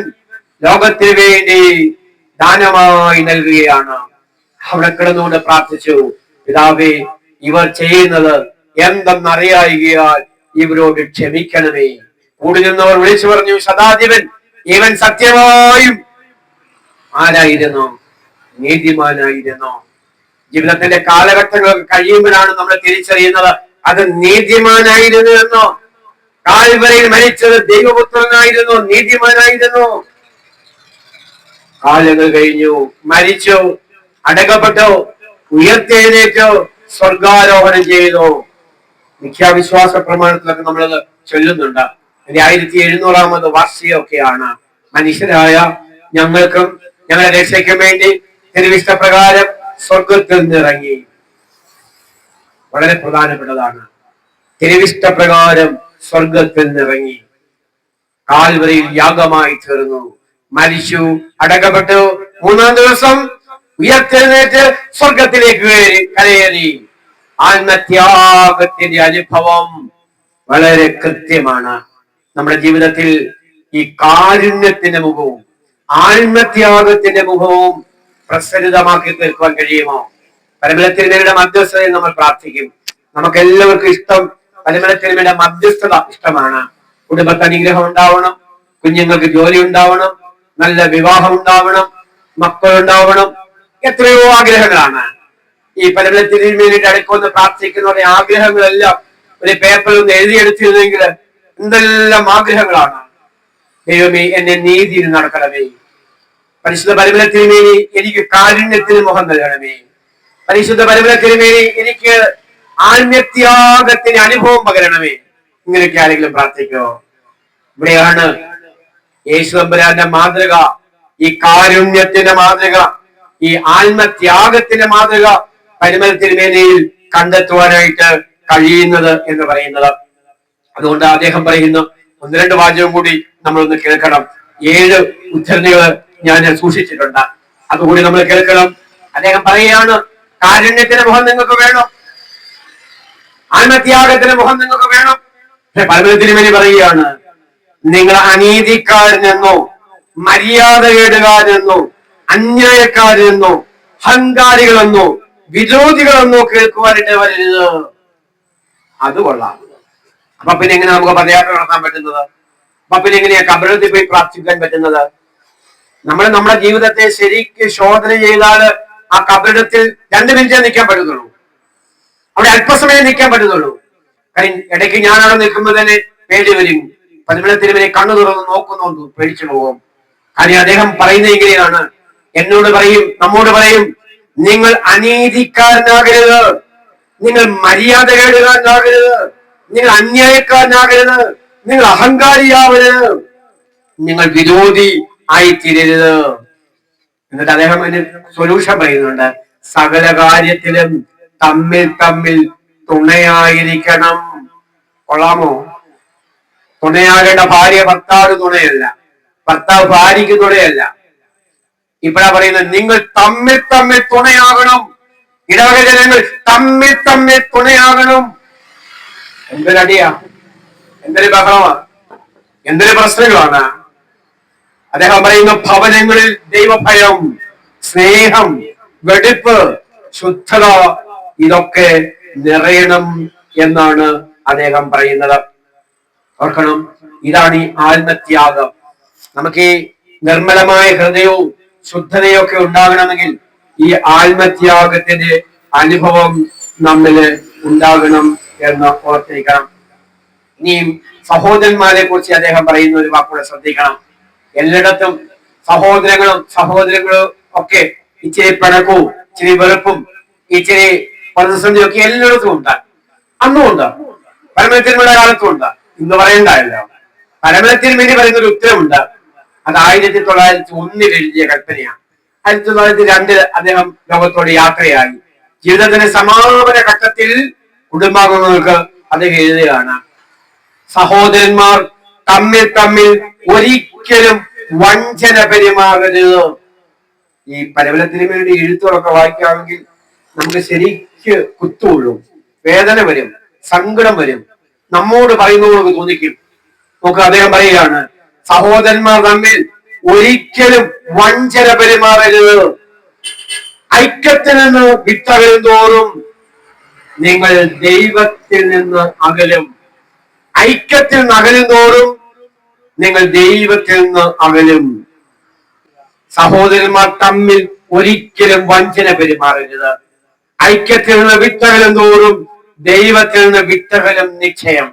ലോകത്തിന് വേണ്ടി ദാനമായി നൽകുകയാണ്. അവിടെ കിടന്നുകൊണ്ട് പ്രാർത്ഥിച്ചു, പിതാവേ, ഇവർ ചെയ്യുന്നത് എന്തെന്നറിയായികയാൽ ഇവരോട് ക്ഷമിക്കണമേ. കൂടി നിന്നവർ വിളിച്ചു പറഞ്ഞു, ശതാധിപൻ ഇവൻ സത്യമായും ആരായിരുന്നു? നീതിമാനായിരുന്നു. ജീവിതത്തിന്റെ കാലഘട്ടങ്ങൾ കഴിയുമ്പോഴാണ് നമ്മൾ തിരിച്ചറിയുന്നത് അത് നീതിമാനായിരുന്നു എന്നോ. കാൽവരിയിൽ മരിച്ചത് ദൈവപുത്രനായിരുന്നു, നീതിമാനായിരുന്നു. കാലങ്ങൾ കഴിഞ്ഞു, മരിച്ചു, അടക്കപ്പെട്ടു, ഉയർത്തെഴുന്നേറ്റു, സ്വർഗാരോഹണം ചെയ്തു. മിഥ്യാവിശ്വാസ പ്രമാണത്തിലൊക്കെ നമ്മളത് ചൊല്ലുന്നുണ്ട്. 1700ാമത് വാർഷികമൊക്കെയാണ്. മനുഷ്യരായ ഞങ്ങൾക്കും ഞങ്ങളെ രക്ഷയ്ക്കും വേണ്ടി തിരുവിഷ്ടപ്രകാരം സ്വർഗത്തിൽ നിന്നിറങ്ങി. വളരെ പ്രധാനപ്പെട്ടതാണ്. തിരുവിഷ്ടപ്രകാരം സ്വർഗത്തിൽ നിന്നിറങ്ങി, കാൽവരിയിൽ യാഗമായി തീർന്നു, മരിച്ചു, അടക്കപ്പെട്ടു, 3-ാം ദിവസം ഉയർത്തെഴുന്നേറ്റ് സ്വർഗത്തിലേക്ക് കരയേറി. ആത്മത്യാഗത്തിന്റെ അനുഭവം വളരെ കൃത്യമാണ്. നമ്മുടെ ജീവിതത്തിൽ ഈ കാരുണ്യത്തിന്റെ മുഖവും ആത്മത്യാഗത്തിന്റെ മുഖവും പ്രസരിതമാക്കി തീർക്കുവാൻ കഴിയുമോ? പരിമളത്തിരുമേനിയുടെ മധ്യസ്ഥതയിൽ നമ്മൾ പ്രാർത്ഥിക്കും. നമുക്ക് എല്ലാവർക്കും ഇഷ്ടം പരിമളത്തിരുമേനിയുടെ മധ്യസ്ഥത ഇഷ്ടമാണ്. കുടുംബത്തെ അനുഗ്രഹം ഉണ്ടാവണം, കുഞ്ഞുങ്ങൾക്ക് ജോലി ഉണ്ടാവണം, നല്ല വിവാഹം ഉണ്ടാവണം, മക്കളുണ്ടാവണം, എത്രയോ ആഗ്രഹങ്ങളാണ്. ഈ പരിമളത്തിരുമേനിയുടെ അടുക്കൊന്ന് പ്രാർത്ഥിക്കുന്നവരുടെ ആഗ്രഹങ്ങളെല്ലാം ഒരു പേപ്പറിൽ ഒന്ന് എഴുതിയെടുത്തിരുന്നെങ്കിൽ എന്തെല്ലാം ആഗ്രഹങ്ങളാണ്. ദൈവമേ, എന്നെ നീതിയിൽ നടക്കണമേ. പരിശുദ്ധ പരിമളത്തിരുമേനി എനിക്ക് കാരുണ്യത്തിന് മുഖം നൽകണമേ. പരിശുദ്ധ പരിമളത്തിരുമേനി എനിക്ക് ആത്മത്യാഗത്തിന് അനുഭവം പകരണമേ. ഇങ്ങനെയൊക്കെ ആരെങ്കിലും പ്രാർത്ഥിക്കോ? ഇവിടെയാണ് യേശുദമ്പുരാന്റെ മാതൃക, ഈ കാരുണ്യത്തിന്റെ മാതൃക, ഈ ആത്മത്യാഗത്തിന്റെ മാതൃക പരിമളത്തിരുമേനിയിൽ കണ്ടെത്തുവാനായിട്ട് കഴിയുന്നത് എന്ന് പറയുന്നത്. അതുകൊണ്ട് അദ്ദേഹം പറയുന്നു, ഒന്ന് രണ്ട് വാചകം കൂടി നമ്മളൊന്ന് കേൾക്കണം. 7 ഉദ്ധരണികൾ ഞാൻ സൂക്ഷിച്ചിട്ടുണ്ട്, അതുകൂടി നമ്മൾ കേൾക്കണം. അദ്ദേഹം പറയുകയാണ്, കാരുണ്യത്തിന്റെ മുഖം നിങ്ങൾക്ക് വേണം, ആത്മത്യാഗത്തിന്റെ മുഖം നിങ്ങൾക്ക് വേണം. പരിമളത്തിരുമേനി പറയുകയാണ്, നിങ്ങൾ അനീതിക്കാരനെന്നോ മര്യാദകേടുകാരെന്നോ അന്യായക്കാരെന്നോ അഹങ്കാരികളെന്നോ വിരോധികളെന്നോ കേൾക്കുവാനിട്ട് വരരുത്. അത് കൊള്ളാം. അപ്പൊ പിന്നെ എങ്ങനെ നമുക്ക് പദയാത്ര നടത്താൻ പറ്റുന്നത്? അപ്പൊ പിന്നെ എങ്ങനെയാ കബറിടത്തിൽ പോയി പ്രാർത്ഥിക്കാൻ പറ്റുന്നത്? നമ്മൾ നമ്മുടെ ജീവിതത്തെ ശരിക്ക് ശോധന ചെയ്താൽ ആ കബറിടത്തിൽ 2 മിനിറ്റേ നിൽക്കാൻ പറ്റുന്നുള്ളൂ, അവിടെ അല്പസമയം നിൽക്കാൻ പറ്റുന്നുള്ളൂ. കാര്യം ഇടയ്ക്ക് ഞാൻ അവിടെ നിൽക്കുമ്പോൾ തന്നെ പേടി വരും. പരിമളത്തിരുമേനി കണ്ണു തുറന്ന് നോക്കുന്നു, പേടിച്ചു പോകും. കാര്യം അദ്ദേഹം പറയുന്നത് ഇങ്ങനെയാണ്, എന്നോട് പറയും, നമ്മോട് പറയും, നിങ്ങൾ അനീതിക്കാരനാകരുത്, നിങ്ങൾ മര്യാദകേടുകാരനാകരുത്, നിങ്ങൾ അന്യായക്കാരനാകരുത്, നിങ്ങൾ അഹങ്കാരിയാവരുത്, നിങ്ങൾ വിരോധി ആയിത്തീരരുത്. എന്നിട്ട് അദ്ദേഹം അതിന് സൊല്യൂഷൻ പറയുന്നുണ്ട്, സകല കാര്യത്തിലും തമ്മിൽ തമ്മിൽ തുണയായിരിക്കണം. കൊള്ളാമോ? തുണയാകേണ്ട ഭാര്യ ഭർത്താവ് തുണയല്ല, ഭർത്താവ് ഭാര്യയ്ക്ക് തുണയല്ല. ഇപ്പോഴാ പറയുന്നത്, നിങ്ങൾ തമ്മിൽ തമ്മിൽ തുണയാകണം. ഇടവക ജനങ്ങൾ തമ്മിൽ തമ്മിൽ തുണയാകണം. എന്തൊരടിയാ, എന്തൊരു ബഹളമാ, എന്തൊരു പ്രശ്നങ്ങളാണ്. അദ്ദേഹം പറയുന്നു, ഭവനങ്ങളിൽ ദൈവഭയം, സ്നേഹം, വെടിപ്പ്, ശുദ്ധത ഇതൊക്കെ നിറയണം എന്നാണ് അദ്ദേഹം പറയുന്നത്. ഓർക്കണം, ഇതാണ് ഈ ആത്മത്യാഗം. നമുക്ക് ഈ നിർമ്മലമായ ഹൃദയവും ശുദ്ധതയും ഒക്കെ ഉണ്ടാകണമെങ്കിൽ ഈ ആത്മത്യാഗത്തിന്റെ അനുഭവം നമ്മില് ഉണ്ടാകണം എന്ന് ഓർത്തിരിക്കണം. ഇനിയും സഹോദരന്മാരെ കുറിച്ച് അദ്ദേഹം പറയുന്ന ഒരു വാക്കുകൂടെ ശ്രദ്ധിക്കണം. എല്ലായിടത്തും സഹോദരങ്ങളും ഒക്കെ ഇച്ചിരി പിണക്കവും ഇച്ചിരി വെറുപ്പും ഇച്ചിരി പ്രതിസന്ധിയും ഒക്കെ എല്ലായിടത്തും ഉണ്ട്. അന്നും ഉണ്ട്, പരിമളത്തിരുമേനിയുടെ കാലത്തും ഉണ്ട്. ഇന്ന് പറയണ്ടല്ലോ. പരിമളത്തിരുമേനി പറയുന്ന ഒരു ഉത്തരവുണ്ട്, അത് 1901 എഴുതിയ കൽപ്പനയാണ്. 1902 അദ്ദേഹം ലോകത്തോട് യാത്രയായി. ജീവിതത്തിന്റെ സമാപന ഘട്ടത്തിൽ കുടുംബാംഗങ്ങൾക്ക് അദ്ദേഹം എഴുതുകയാണ്, സഹോദരന്മാർ തമ്മിൽ തമ്മിൽ ഒരിക്കലും വഞ്ചന പെരുമാറരുത്. ഈ പരിമളത്തിരുമേനിയുടെ എഴുത്തുകളൊക്കെ വായിക്കുകയാണെങ്കിൽ നമുക്ക് ശരിക്ക് കുത്തുകൊള്ളും, വേദന വരും, സങ്കടം വരും, നമ്മോട് പറയുന്നവർക്ക് തോന്നിക്കും. നമുക്ക് അദ്ദേഹം പറയുകയാണ്, സഹോദരന്മാർ തമ്മിൽ ഒരിക്കലും വഞ്ചന പെരുമാറരുത്. ഐക്യത്തിൽ നിന്ന് വിട്ടകലും തോറും നിങ്ങൾ ദൈവത്തിൽ നിന്ന് അകലും. ഐക്യത്തിൽ നിന്ന് അകലും തോറും നിങ്ങൾ ദൈവത്തിൽ നിന്ന് അകലും. സഹോദരന്മാർ തമ്മിൽ ഒരിക്കലും വഞ്ചന പെരുമാറരുത്. ഐക്യത്തിൽ നിന്ന് വിട്ടകലും തോറും ദൈവത്തിൽ നിന്ന് വിട്ടകലും നിശ്ചയം.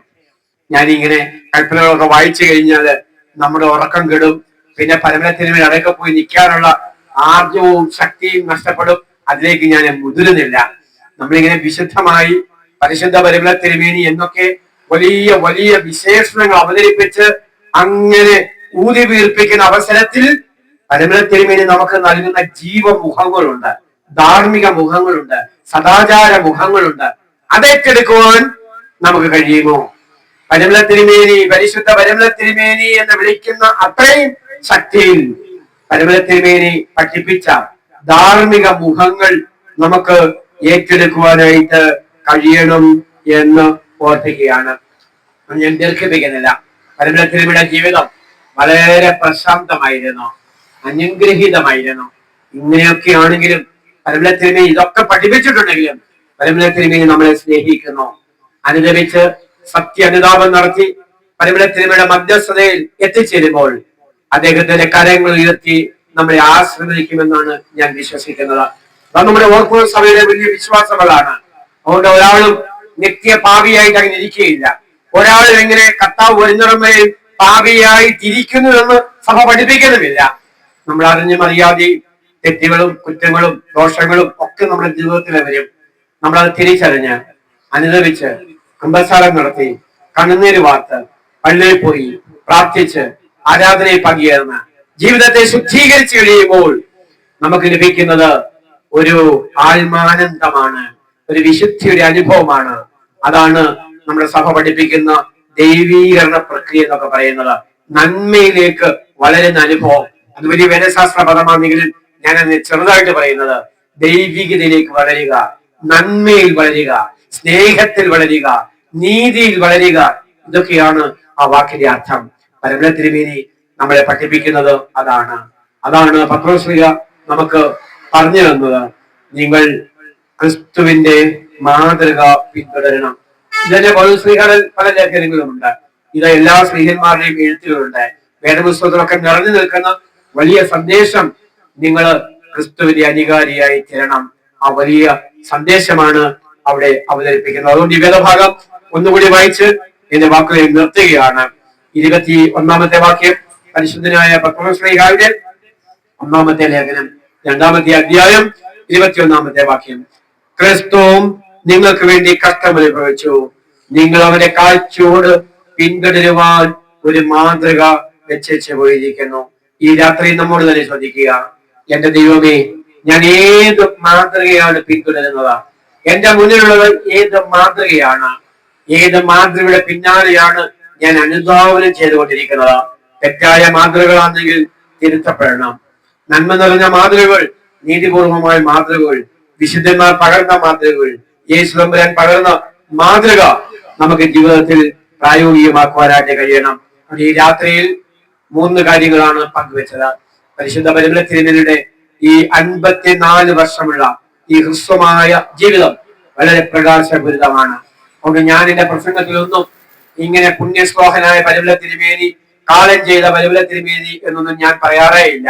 ഞാനിങ്ങനെ കൽപ്പനകളൊക്കെ വായിച്ചു കഴിഞ്ഞാൽ നമ്മുടെ ഉറക്കം കെടും. പിന്നെ പരിമളത്തിരുമേനി അടക്കെ പോയി നിൽക്കാനുള്ള ആർജവും ശക്തിയും നഷ്ടപ്പെടും. അതിലേക്ക് ഞാൻ മുതിരുന്നില്ല. നമ്മളിങ്ങനെ വിശുദ്ധമായി പരിശുദ്ധ പരിമളത്തിരുമേനി എന്നൊക്കെ വലിയ വലിയ വിശേഷണങ്ങൾ അവതരിപ്പിച്ച് അങ്ങനെ ഊതി വീർപ്പിക്കുന്ന അവസരത്തിൽ പരിമളത്തിരുമേനി നമുക്ക് നൽകുന്ന ജീവമുഖങ്ങളുണ്ട്, ധാർമ്മിക മുഖങ്ങളുണ്ട്, സദാചാര മുഖങ്ങളുണ്ട്. അതേറ്റെടുക്കുവാൻ നമുക്ക് കഴിയുമോ? പരിമളത്തിരുമേനി, പരിശുദ്ധ പരിമളത്തിരുമേനി എന്ന് വിളിക്കുന്ന അത്രയും ശക്തിയിൽ പരിമളത്തിരുമേനി പഠിപ്പിച്ച ധാർമ്മിക മുഖങ്ങൾ നമുക്ക് ഏറ്റെടുക്കുവാനായിട്ട് കഴിയണം എന്ന് ഓർപ്പിക്കുകയാണ്. ഞാൻ ദീർഘിപ്പിക്കുന്നില്ല. പരിമല തിരുമയുടെ ജീവിതം വളരെ പ്രശാന്തമായിരുന്നു, അനുഗ്രഹീതമായിരുന്നു. ഇങ്ങനെയൊക്കെ ആണെങ്കിലും പരിമല തിരുമേനി ഇതൊക്കെ പഠിപ്പിച്ചിട്ടുണ്ടെങ്കിലും പരിമല തിരുമേനി നമ്മളെ സ്നേഹിക്കുന്നു. അനുദപിച്ച് സത്യ അനുതാപം നടത്തി പരിമല തിരുമയുടെ മധ്യസ്ഥതയിൽ എത്തിച്ചേരുമ്പോൾ അദ്ദേഹത്തിന്റെ കരങ്ങൾ ഉയർത്തി നമ്മളെ ആശ്രയിക്കുമെന്നാണ് ഞാൻ വിശ്വസിക്കുന്നത്. അത് നമ്മുടെ ഓർക്കുന്ന സഭയുടെ വലിയ വിശ്വാസങ്ങളാണ്. അതുകൊണ്ട് ഒരാളും നിത്യ പാപിയായിട്ട് അങ്ങനെ ഇരിക്കുകയില്ല. ഒരാളും എങ്ങനെ കർത്താവ് വരുന്നിടം വരെ പാപിയായി തിരിക്കുന്നു എന്ന് സഭ പഠിപ്പിക്കുന്നുമില്ല. നമ്മൾ അറിഞ്ഞും അറിയാതെയും തെറ്റുകളും കുറ്റങ്ങളും ദോഷങ്ങളും ഒക്കെ നമ്മുടെ ജീവിതത്തിൽ വരും. നമ്മളത് തിരിച്ചറിഞ്ഞ് അനുദപിച്ച് കുമ്പസാരം നടത്തി കണ്ണുനീര് വാർത്ത് പള്ളിയിൽ പോയി പ്രാർത്ഥിച്ച് ആരാധനയിൽ പങ്കുചേർന്ന് ജീവിതത്തെ ശുദ്ധീകരിച്ചു കഴിയുമ്പോൾ നമുക്ക് ലഭിക്കുന്നത് ഒരു ആത്മാനന്ദമാണ്, ഒരു വിശുദ്ധിയുടെ അനുഭവമാണ്. അതാണ് നമ്മുടെ സഭ പഠിപ്പിക്കുന്ന ദൈവീകരണ പ്രക്രിയ എന്നൊക്കെ പറയുന്നത്. നന്മയിലേക്ക് വളരുന്ന അനുഭവം. അത് വലിയ വേദശാസ്ത്ര പദമാണെങ്കിലും ഞാൻ ചെറുതായിട്ട് പറയുന്നത് ദൈവികതയിലേക്ക് വളരുക, നന്മയിൽ വളരുക, സ്നേഹത്തിൽ വളരുക, നീതിയിൽ വളരുക. ഇതൊക്കെയാണ് ആ വാക്കിന്റെ അർത്ഥം. പരിമല തിരുമേനി നമ്മളെ പഠിപ്പിക്കുന്നത് അതാണ് പത്രോസ്ലീഹ നമുക്ക് പറഞ്ഞു തന്നത്. നിങ്ങൾ ക്രിസ്തുവിന്റെ മാതൃക പിന്തുടരണം. ഇതിന്റെ പൗലോസ്ലീഹയുടെ പല ലേഖനങ്ങളുമുണ്ട്. ഇത് എല്ലാ സ്ലീഹന്മാരുടെയും എഴുത്തുകളുണ്ട്. വേദപുസ്തകത്തിലൊക്കെ നിറഞ്ഞു നിൽക്കുന്ന വലിയ സന്ദേശം നിങ്ങൾ ക്രിസ്തുവിന്റെ അനുകാരിയായി തീരണം. ആ വലിയ സന്ദേശമാണ് അവിടെ അവതരിപ്പിക്കുന്നത്. അതുകൊണ്ട് ഈ വേദഭാഗം ഒന്നുകൂടി വായിച്ച് എന്റെ വാക്കുകളിൽ നിർത്തുകയാണ്. 21 വാക്യം, പരിശുദ്ധനായ പത്രോസ്ലീഹയുടെ 1 ലേഖനം 2 അധ്യായം 21 വാക്യം. ക്രിസ്തുവും നിങ്ങൾക്ക് വേണ്ടി കഷ്ടമനുഭവിച്ചു, നിങ്ങൾ അവന്റെ കാഴ്ചയോട് പിന്തുടരുവാൻ ഒരു മാതൃക വെച്ചു പോയിരിക്കുന്നു. ഈ രാത്രി നമ്മോട് തന്നെ ചോദിക്കുക, എന്റെ ദൈവമേ, ഞാൻ ഏത് മാതൃകയാണ് പിന്തുടരുന്നത്? എന്റെ മുന്നിലുള്ളത് ഏത് മാതൃകയാണ്? ഏത് മാതൃകയുടെ പിന്നാലെയാണ് ഞാൻ അനുധാവനം ചെയ്തുകൊണ്ടിരിക്കുന്നത്? തെറ്റായ മാതൃകകളാണെങ്കിൽ തിരുത്തപ്പെടണം. നന്മ നിറഞ്ഞ മാതൃകകൾ, നീതിപൂർവമായ മാതൃകകൾ, വിശുദ്ധന്മാർ പകർന്ന മാതൃകകൾ, യേശു തമ്പുരാൻ പകർന്ന മാതൃക നമുക്ക് ജീവിതത്തിൽ പ്രായോഗികമാക്കുവാനായിട്ട് കഴിയണം. ഈ രാത്രിയിൽ 3 കാര്യങ്ങളാണ് പങ്കുവെച്ചത്. പരിശുദ്ധ പരിമല തിരുമേനിയുടെ ഈ 54 വർഷമുള്ള ഈ ഹ്രസ്വമായ ജീവിതം വളരെ പ്രകാശപൂരിതമാണ്. അതുകൊണ്ട് ഞാൻ എന്റെ പ്രസംഗത്തിലൊന്നും ഇങ്ങനെ പുണ്യശ്ലോഹനായ പരിമല തിരുമേനി, കാലം ചെയ്ത പരിമല തിരുമേനി എന്നൊന്നും ഞാൻ പറയാറേ ഇല്ല.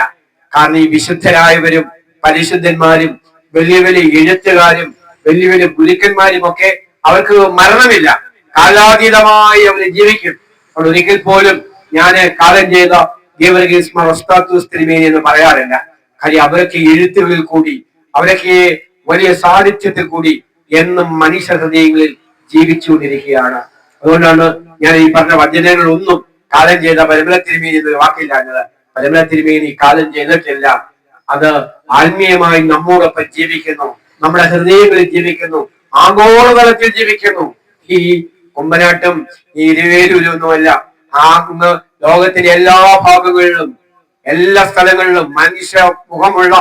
കാരണം ഈ വിശുദ്ധരായവരും പരിശുദ്ധന്മാരും വലിയ വലിയ എഴുത്തുകാരും വലിയ വലിയ ഗുരുക്കന്മാരും ഒക്കെ അവർക്ക് മരണമില്ല, കാലാതീതമായി അവർ ജീവിക്കും. അപ്പോൾ ഒരിക്കൽ പോലും ഞാൻ കാലം ചെയ്ത ഗീവർഗീസ് മാർ ഒസ്താത്യോസ് തിരുമേനി എന്ന് പറയാറില്ല. കാര്യം അവരൊക്കെ എഴുത്തുകളിൽ കൂടി, അവരൊക്കെ വലിയ സാന്നിധ്യത്തിൽ കൂടി എന്നും മനുഷ്യ ഹൃദയങ്ങളിൽ ജീവിച്ചുകൊണ്ടിരിക്കുകയാണ്. അതുകൊണ്ടാണ് ഞാൻ ഈ പറഞ്ഞ വചനങ്ങളൊന്നും കാലം ചെയ്ത പരിമല തിരുമേനി എന്നൊരു വാക്കില്ലാഞ്ഞത്. പരിമല തിരുമേനി കാലം ചെയ്തിട്ടില്ല. അത് ആത്മീയമായി നമ്മോടൊപ്പം ജീവിക്കുന്നു, നമ്മുടെ ഹൃദയങ്ങളിൽ ജീവിക്കുന്നു, ആഗോളതലത്തിൽ ജീവിക്കുന്നു. ഈ കുമ്പനാട്ടും ഈ ഇരുവേരൂരൊന്നുമല്ല, അങ്ങ് ലോകത്തിന്റെ എല്ലാ ഭാഗങ്ങളിലും എല്ലാ സ്ഥലങ്ങളിലും മനുഷ്യ മുഖമുള്ള,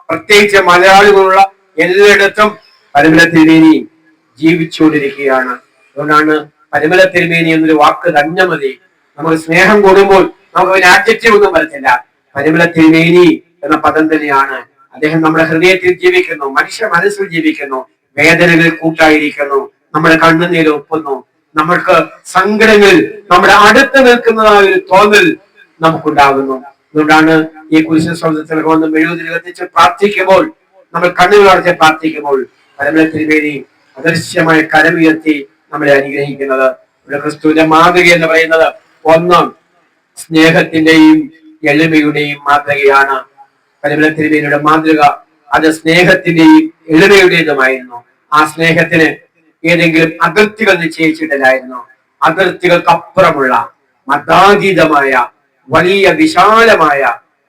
പ്രത്യേകിച്ച് മലയാളികളുള്ള എല്ലായിടത്തും പരിമല തിരുമേനി ജീവിച്ചുകൊണ്ടിരിക്കുകയാണ്. അതുകൊണ്ടാണ് പരിമല തിരുമേനി എന്നൊരു വാക്ക് തന്നെ മതി. നമുക്ക് സ്നേഹം കൂടുമ്പോൾ നമുക്ക് ഒരു ആഡ്ജക്റ്റീവ് ഒന്നും വരത്തില്ല. പരിമല തിരുമേനി എന്ന പദം തന്നെയാണ്. അദ്ദേഹം നമ്മുടെ ഹൃദയത്തിൽ ജീവിക്കുന്നു, മനുഷ്യ മനസ്സിൽ ജീവിക്കുന്നു, വേദനകളിൽ കൂട്ടായിരിക്കുന്നു, നമ്മുടെ കണ്ണുനീര് ഒപ്പുന്നു, നമ്മൾക്ക് സങ്കടങ്ങളിൽ നമ്മുടെ അടുത്ത് നിൽക്കുന്നതായ ഒരു തോന്നൽ നമുക്കുണ്ടാകുന്നു. അതുകൊണ്ടാണ് ഈ കുരിശ് സ്വർഗത്തിലൊക്കെ വന്ന് മെഴുകുതിരി കത്തിച്ച് പ്രാർത്ഥിക്കുമ്പോൾ, നമ്മൾ കണ്ണുകൾ അടച്ച് പ്രാർത്ഥിക്കുമ്പോൾ പരിമല തിരുമേനി അദൃശ്യമായ കരമുയർത്തി നമ്മളെ അനുഗ്രഹിക്കുന്നത്. ഇവിടെ ക്രിസ്തുവിന്റെ മാതൃക എന്ന് പറയുന്നത് ഒന്ന് സ്നേഹത്തിന്റെയും എളിമയുടെയും മാതൃകയാണ്. പരിമല തിരുമേനിയുടെ മാതൃക അത് സ്നേഹത്തിന്റെയും എളിമയുടേതുമായിരുന്നു. ആ സ്നേഹത്തിന് ഏതെങ്കിലും അതിർത്തികൾ നിശ്ചയിച്ചിട്ടില്ലായിരുന്നു. അതിർത്തികൾക്കപ്പുറമുള്ള മതാതീതമായ വലിയ വിശാലമായ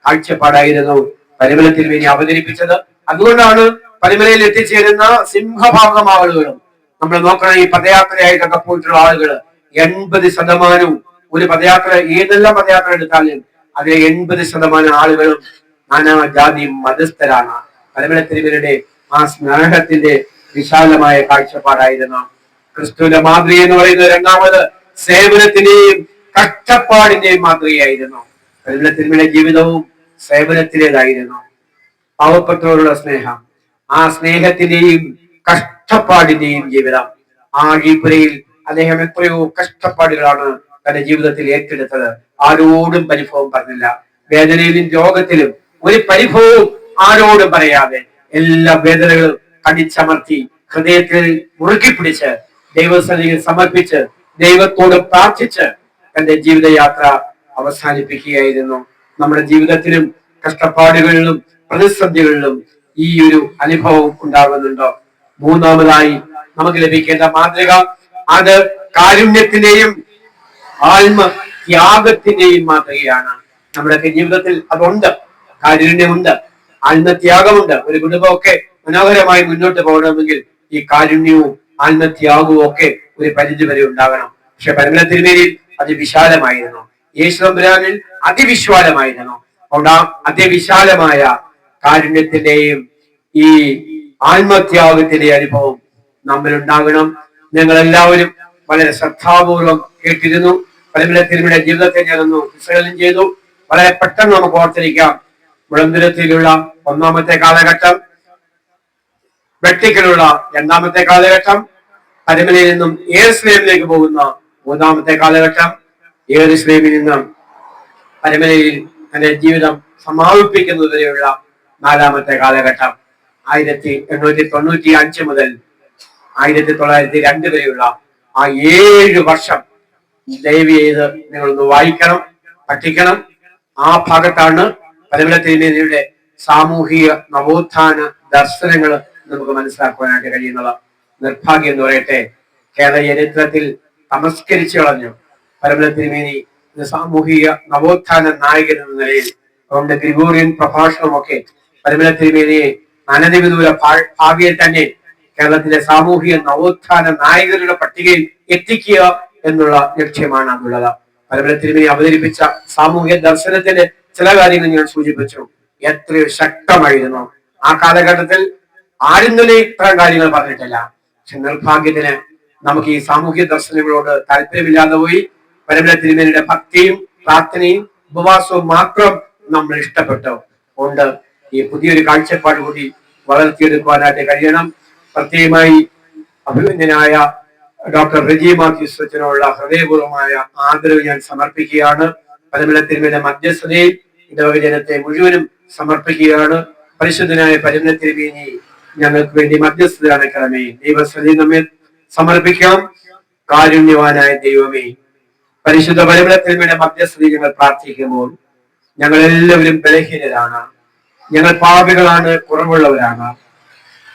കാഴ്ചപ്പാടായിരുന്നു പരിമല തിരുമേനി അവതരിപ്പിച്ചത്. അതുകൊണ്ടാണ് പരിമലയിൽ എത്തിച്ചേരുന്ന സിംഹഭാഗം ആളുകളും, നമ്മൾ നോക്കണം, ഈ പദയാത്രയായിട്ടൊക്കെ പോയിട്ടുള്ള ആളുകൾ 80% ഒരു പദയാത്ര, ഏതെല്ലാം പദയാത്ര എടുത്താലും അതിലെ 80% ആളുകളും നാനാ ജാതി മതസ്ഥരാണ്. പരിമല തിരുമേനിയുടെ ആ സ്നേഹത്തിന്റെ വിശാലമായ കാഴ്ചപ്പാടായിരുന്നു. ക്രിസ്തുവിന്റെ മാതൃക എന്ന് പറയുന്നത് രണ്ടാമത് സേവനത്തിന്റെയും കഷ്ടപ്പാടിന്റെയും മാതൃകയായിരുന്നു. തിരുമേനിയുടെ ജീവിതവും സേവനത്തിലേതായിരുന്നു. പാവപ്പെട്ടവരുള്ള സ്നേഹം, ആ സ്നേഹത്തിന്റെയും കഷ്ടപ്പാടിന്റെയും ജീവിതം. ആ ഈപുരയിൽ അദ്ദേഹം എത്രയോ കഷ്ടപ്പാടുകളാണ് തന്റെ ജീവിതത്തിൽ ഏറ്റെടുത്തത്. ആരോടും പരിഭവം പറഞ്ഞില്ല. വേദനയിലും രോഗത്തിലും ഒരു പരിഭവവും ആരോടും പറയാതെ എല്ലാ വേദനകളും കടിച്ചമർത്തി ഹൃദയത്തിൽ മുറുക്കി പിടിച്ച് ദൈവസന്നിധിയിൽ സമർപ്പിച്ച് ദൈവത്തോട് പ്രാർത്ഥിച്ച് തന്റെ ജീവിതയാത്ര അവസാനിപ്പിക്കുകയായിരുന്നു. നമ്മുടെ ജീവിതത്തിലും കഷ്ടപ്പാടുകളിലും പ്രതിസന്ധികളിലും ഈ ഒരു അനുഭവം ഉണ്ടാകുന്നുണ്ടോ? മൂന്നാമതായി നമുക്ക് ലഭിക്കേണ്ട മാതൃക അത് കാരുണ്യത്തിന്റെയും ആത്മത്യാഗത്തിന്റെയും മാതൃകയാണ്. നമ്മുടെ ജീവിതത്തിൽ അതുണ്ട്. കാരുണ്യമുണ്ട്, ആത്മത്യാഗമുണ്ട്. ഒരു കുടുംബമൊക്കെ മനോഹരമായി മുന്നോട്ട് പോകണമെങ്കിൽ ഈ കാരുണ്യവും ആത്മത്യാഗവും ഒക്കെ ഒരു പരിധി വരെ ഉണ്ടാകണം. പക്ഷെ പരിമല തിരുമേനിയിൽ അതിവിശാലമായിരുന്നു. യേശുദമ്പുരാനിൽ അതിവിശാലമായിരുന്നു. അതുകൊണ്ട് ആ അതിവിശാലമായ കാരുണ്യത്തിന്റെയും ഈ ആത്മത്യാഗത്തിന്റെ അനുഭവം നമ്മൾ ഉണ്ടാകണം. ഞങ്ങൾ എല്ലാവരും വളരെ ശ്രദ്ധാപൂർവം കേട്ടിരുന്നു. പരിമല തിരുമേനിയുടെ ജീവിതത്തെ ഞാനൊന്ന് വിശകലനം ചെയ്തു. വളരെ പെട്ടെന്ന് നമുക്ക് ഓർത്തിരിക്കാം. മുളന്തുരത്തിലുള്ള ഒന്നാമത്തെ കാലഘട്ടം, വെട്ടിക്കലുള്ള രണ്ടാമത്തെ കാലഘട്ടം, പരിമലയിൽ നിന്നും യെരൂശലേമിലേക്ക് പോകുന്ന മൂന്നാമത്തെ കാലഘട്ടം, യെരൂശലേമിൽ നിന്നും പരിമലയിൽ തന്റെ ജീവിതം സമാപിപ്പിക്കുന്നതുവരെയുള്ള നാലാമത്തെ കാലഘട്ടം, 1895 മുതൽ 1902 വരെയുള്ള ആ 7 വർഷം ദയവ് ചെയ്ത് നിങ്ങളൊന്ന് വായിക്കണം, പഠിക്കണം. ആ ഭാഗത്താണ് പരിമല തിരുമേനിയുടെ സാമൂഹിക നവോത്ഥാന ദർശനങ്ങൾ നമുക്ക് മനസ്സിലാക്കുവാനായിട്ട് കഴിയുന്നത്. നിർഭാഗ്യം എന്ന് പറയട്ടെ, കേരള ചരിത്രത്തിൽ തമസ്കരിച്ചു കളഞ്ഞു പരിമല തിരുമേനി സാമൂഹിക നവോത്ഥാന നായകൻ എന്ന നിലയിൽ. അതുകൊണ്ട് ഗ്രിഗോറിയൻ പ്രഭാഷണമൊക്കെ പരിമല തിരുമേനിയെ അനധിവിദൂര ഭാവിയിൽ തന്നെ കേരളത്തിലെ സാമൂഹിക നവോത്ഥാന നായകരുടെ പട്ടികയിൽ എത്തിക്കുക എന്നുള്ള ലക്ഷ്യമാണ് അതുള്ളത്. പരിമല തിരുമേനി അവതരിപ്പിച്ച സാമൂഹിക ദർശനത്തിന്റെ ചില കാര്യങ്ങൾ ഞാൻ സൂചിപ്പിച്ചു. എത്രയോ ശക്തമായിരുന്നു. ആ കാലഘട്ടത്തിൽ ആരും തന്നെ ഇത്തരം കാര്യങ്ങൾ പറഞ്ഞിട്ടില്ല. പക്ഷെ നിർഭാഗ്യത്തിന് നമുക്ക് ഈ സാമൂഹ്യ ദർശനങ്ങളോട് താല്പര്യമില്ലാതെ പോയി. പരിമല തിരുമേനിയുടെ ഭക്തിയും പ്രാർത്ഥനയും ഉപവാസവും മാത്രം നമ്മൾ ഇഷ്ടപ്പെട്ടു. കൊണ്ട് ഈ പുതിയൊരു കാഴ്ചപ്പാട് കൂടി വളർത്തിയെടുക്കുവാനായിട്ട് കഴിയണം. പ്രത്യേകമായി അഭിമന്യനായ ഡോക്ടർ റെജി മാത്യൂസ് അച്ഛനുള്ള ഹൃദയപൂർവമായ ആദരവ് ഞാൻ സമർപ്പിക്കുകയാണ്. പരിമല തിരുമേനിയുടെ മധ്യസ്ഥതയിൽ ഇടവക ജനത്തെ മുഴുവനും സമർപ്പിക്കുകയാണ്. പരിശുദ്ധനായ പരിമല തിരുമേനി ഞങ്ങൾക്ക് വേണ്ടി മധ്യസ്ഥത അണക്കണമേ. ദൈവസന്നിധി നമ്മെ സമർപ്പിക്കാം. കാരുണ്യവാനായ ദൈവമേ, പരിശുദ്ധ പരിമല തിരുമേനിയുടെ മധ്യസ്ഥതയിൽ ഞങ്ങൾ പ്രാർത്ഥിക്കുമ്പോൾ ഞങ്ങൾ എല്ലാവരും ബലഹീനരാണ്, ഞങ്ങൾ പാപികളാണ്, കുറവുള്ളവരാണ്.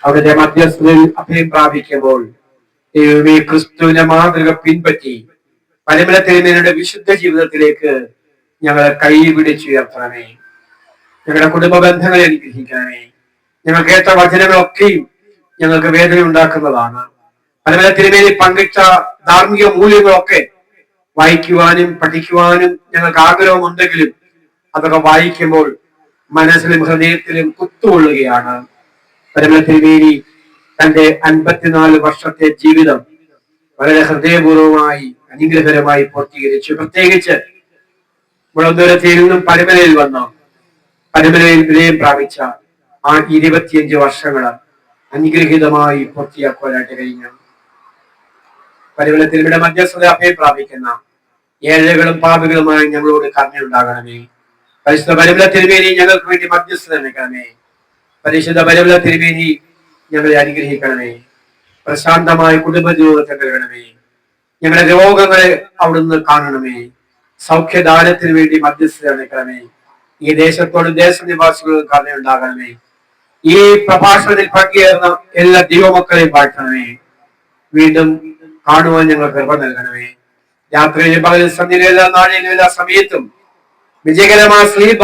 അവിടുത്തെ മധ്യസ്ഥതയിൽ അഭയം പ്രാപിക്കുമ്പോൾ ദൈവമേ, ക്രിസ്തുവിന്റെ മാതൃക പിൻപറ്റി പരിമല തിരുമേനിയുടെ വിശുദ്ധ ജീവിതത്തിലേക്ക് ഞങ്ങളെ കൈപിടിച്ചുയർത്തണമേ. ഞങ്ങളുടെ കുടുംബ ബന്ധങ്ങളെ അനുഗ്രഹിക്കണമേ. ഞങ്ങൾ കേട്ട വചനങ്ങളൊക്കെയും ഞങ്ങൾക്ക് വേദന ഉണ്ടാക്കുന്നതാണ്. പരിമല തിരുമേനി പങ്കിട്ട ധാർമ്മിക മൂല്യങ്ങളൊക്കെ വായിക്കുവാനും പഠിക്കുവാനും ഞങ്ങൾക്ക് ആഗ്രഹമുണ്ടെങ്കിലും അതൊക്കെ വായിക്കുമ്പോൾ മനസ്സിലും ഹൃദയത്തിലും കുത്തുകൊള്ളുകയാണ്. പരിമല തിരുമേനി തന്റെ 54 വർഷത്തെ ജീവിതം വളരെ ഹൃദയപൂർവമായി അനുഗ്രഹകരമായി പൂർത്തീകരിച്ചു. പ്രത്യേകിച്ച് മുളന്തുരത്തിൽ നിന്നും പരിമലയിൽ വന്ന പരിമലയിൽ വിലയം പ്രാപിച്ച ആ 25 വർഷങ്ങള് അനുഗ്രഹീതമായി പൂർത്തിയാക്കുവാനായിട്ട് കഴിഞ്ഞു. പരിമല തിരുമേനിയുടെ മധ്യസ്ഥത അഭയം പ്രാപിക്കുന്ന ഏഴകളും പാപികളുമായി ഞങ്ങളോട് കരുണയുണ്ടാകണമേ. പരിശുദ്ധ പരിമല തിരുമേനി ഞങ്ങൾക്ക് വേണ്ടി മധ്യസ്ഥത നിൽക്കണമേ. പരിശുദ്ധ പരിമല തിരുമേനി ഞങ്ങളെ അനുഗ്രഹിക്കണമേ. പ്രശാന്തമായ കുടുംബ ജീവിതത്തെ നൽകണമേ. ഞങ്ങളുടെ രോഗങ്ങളെ അവിടുന്ന് കാണണമേ. സൗഖ്യദാനത്തിന് വേണ്ടി മധ്യസ്ഥത നിൽക്കണമേ. ഈ ദേശത്തോടും ദേശനിവാസികളും കരുണയുണ്ടാകണമേ. ഈ പ്രഭാഷണത്തിൽ പങ്കുചേർന്ന എല്ലാ ദൈവമക്കളെയും വാഴ്ത്തണമേ. വീണ്ടും കാണുവാൻ ഞങ്ങൾ കൃപ നൽകണമേ. രാത്രിയിലും പകലും സന്ധ്യയിലും നാഴികയിലും എല്ലാ സമയത്തും വിജയകരമായ സ്ലീപ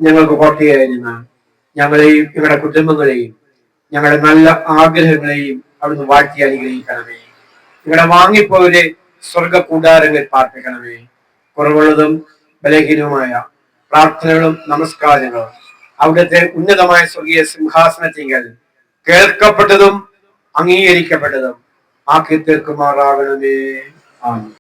ഞങ്ങൾക്ക് കോട്ടയായിരുന്ന ഞങ്ങളെയും ഞങ്ങളുടെ കുടുംബങ്ങളെയും ഞങ്ങളുടെ നല്ല ആഗ്രഹങ്ങളെയും അവിടുന്ന് വാഴ്ത്തി അനുഗ്രഹിക്കണമേ. ഞങ്ങളുടെ വാങ്ങിപ്പോയവരെ സ്വർഗ കൂടാരങ്ങളിൽ പാർപ്പിക്കണമേ. കുറവുള്ളതും ബലഹീനവുമായ പ്രാർത്ഥനകളും നമസ്കാരങ്ങളും അവിടുത്തെ ഉന്നതമായ സ്വർഗീയ സിംഹാസനത്തിങ്കൽ കേൾക്കപ്പെട്ടതും അംഗീകരിക്കപ്പെട്ടതും ആക്കി തീർക്കുമാറാകണമേ. ആമേൻ.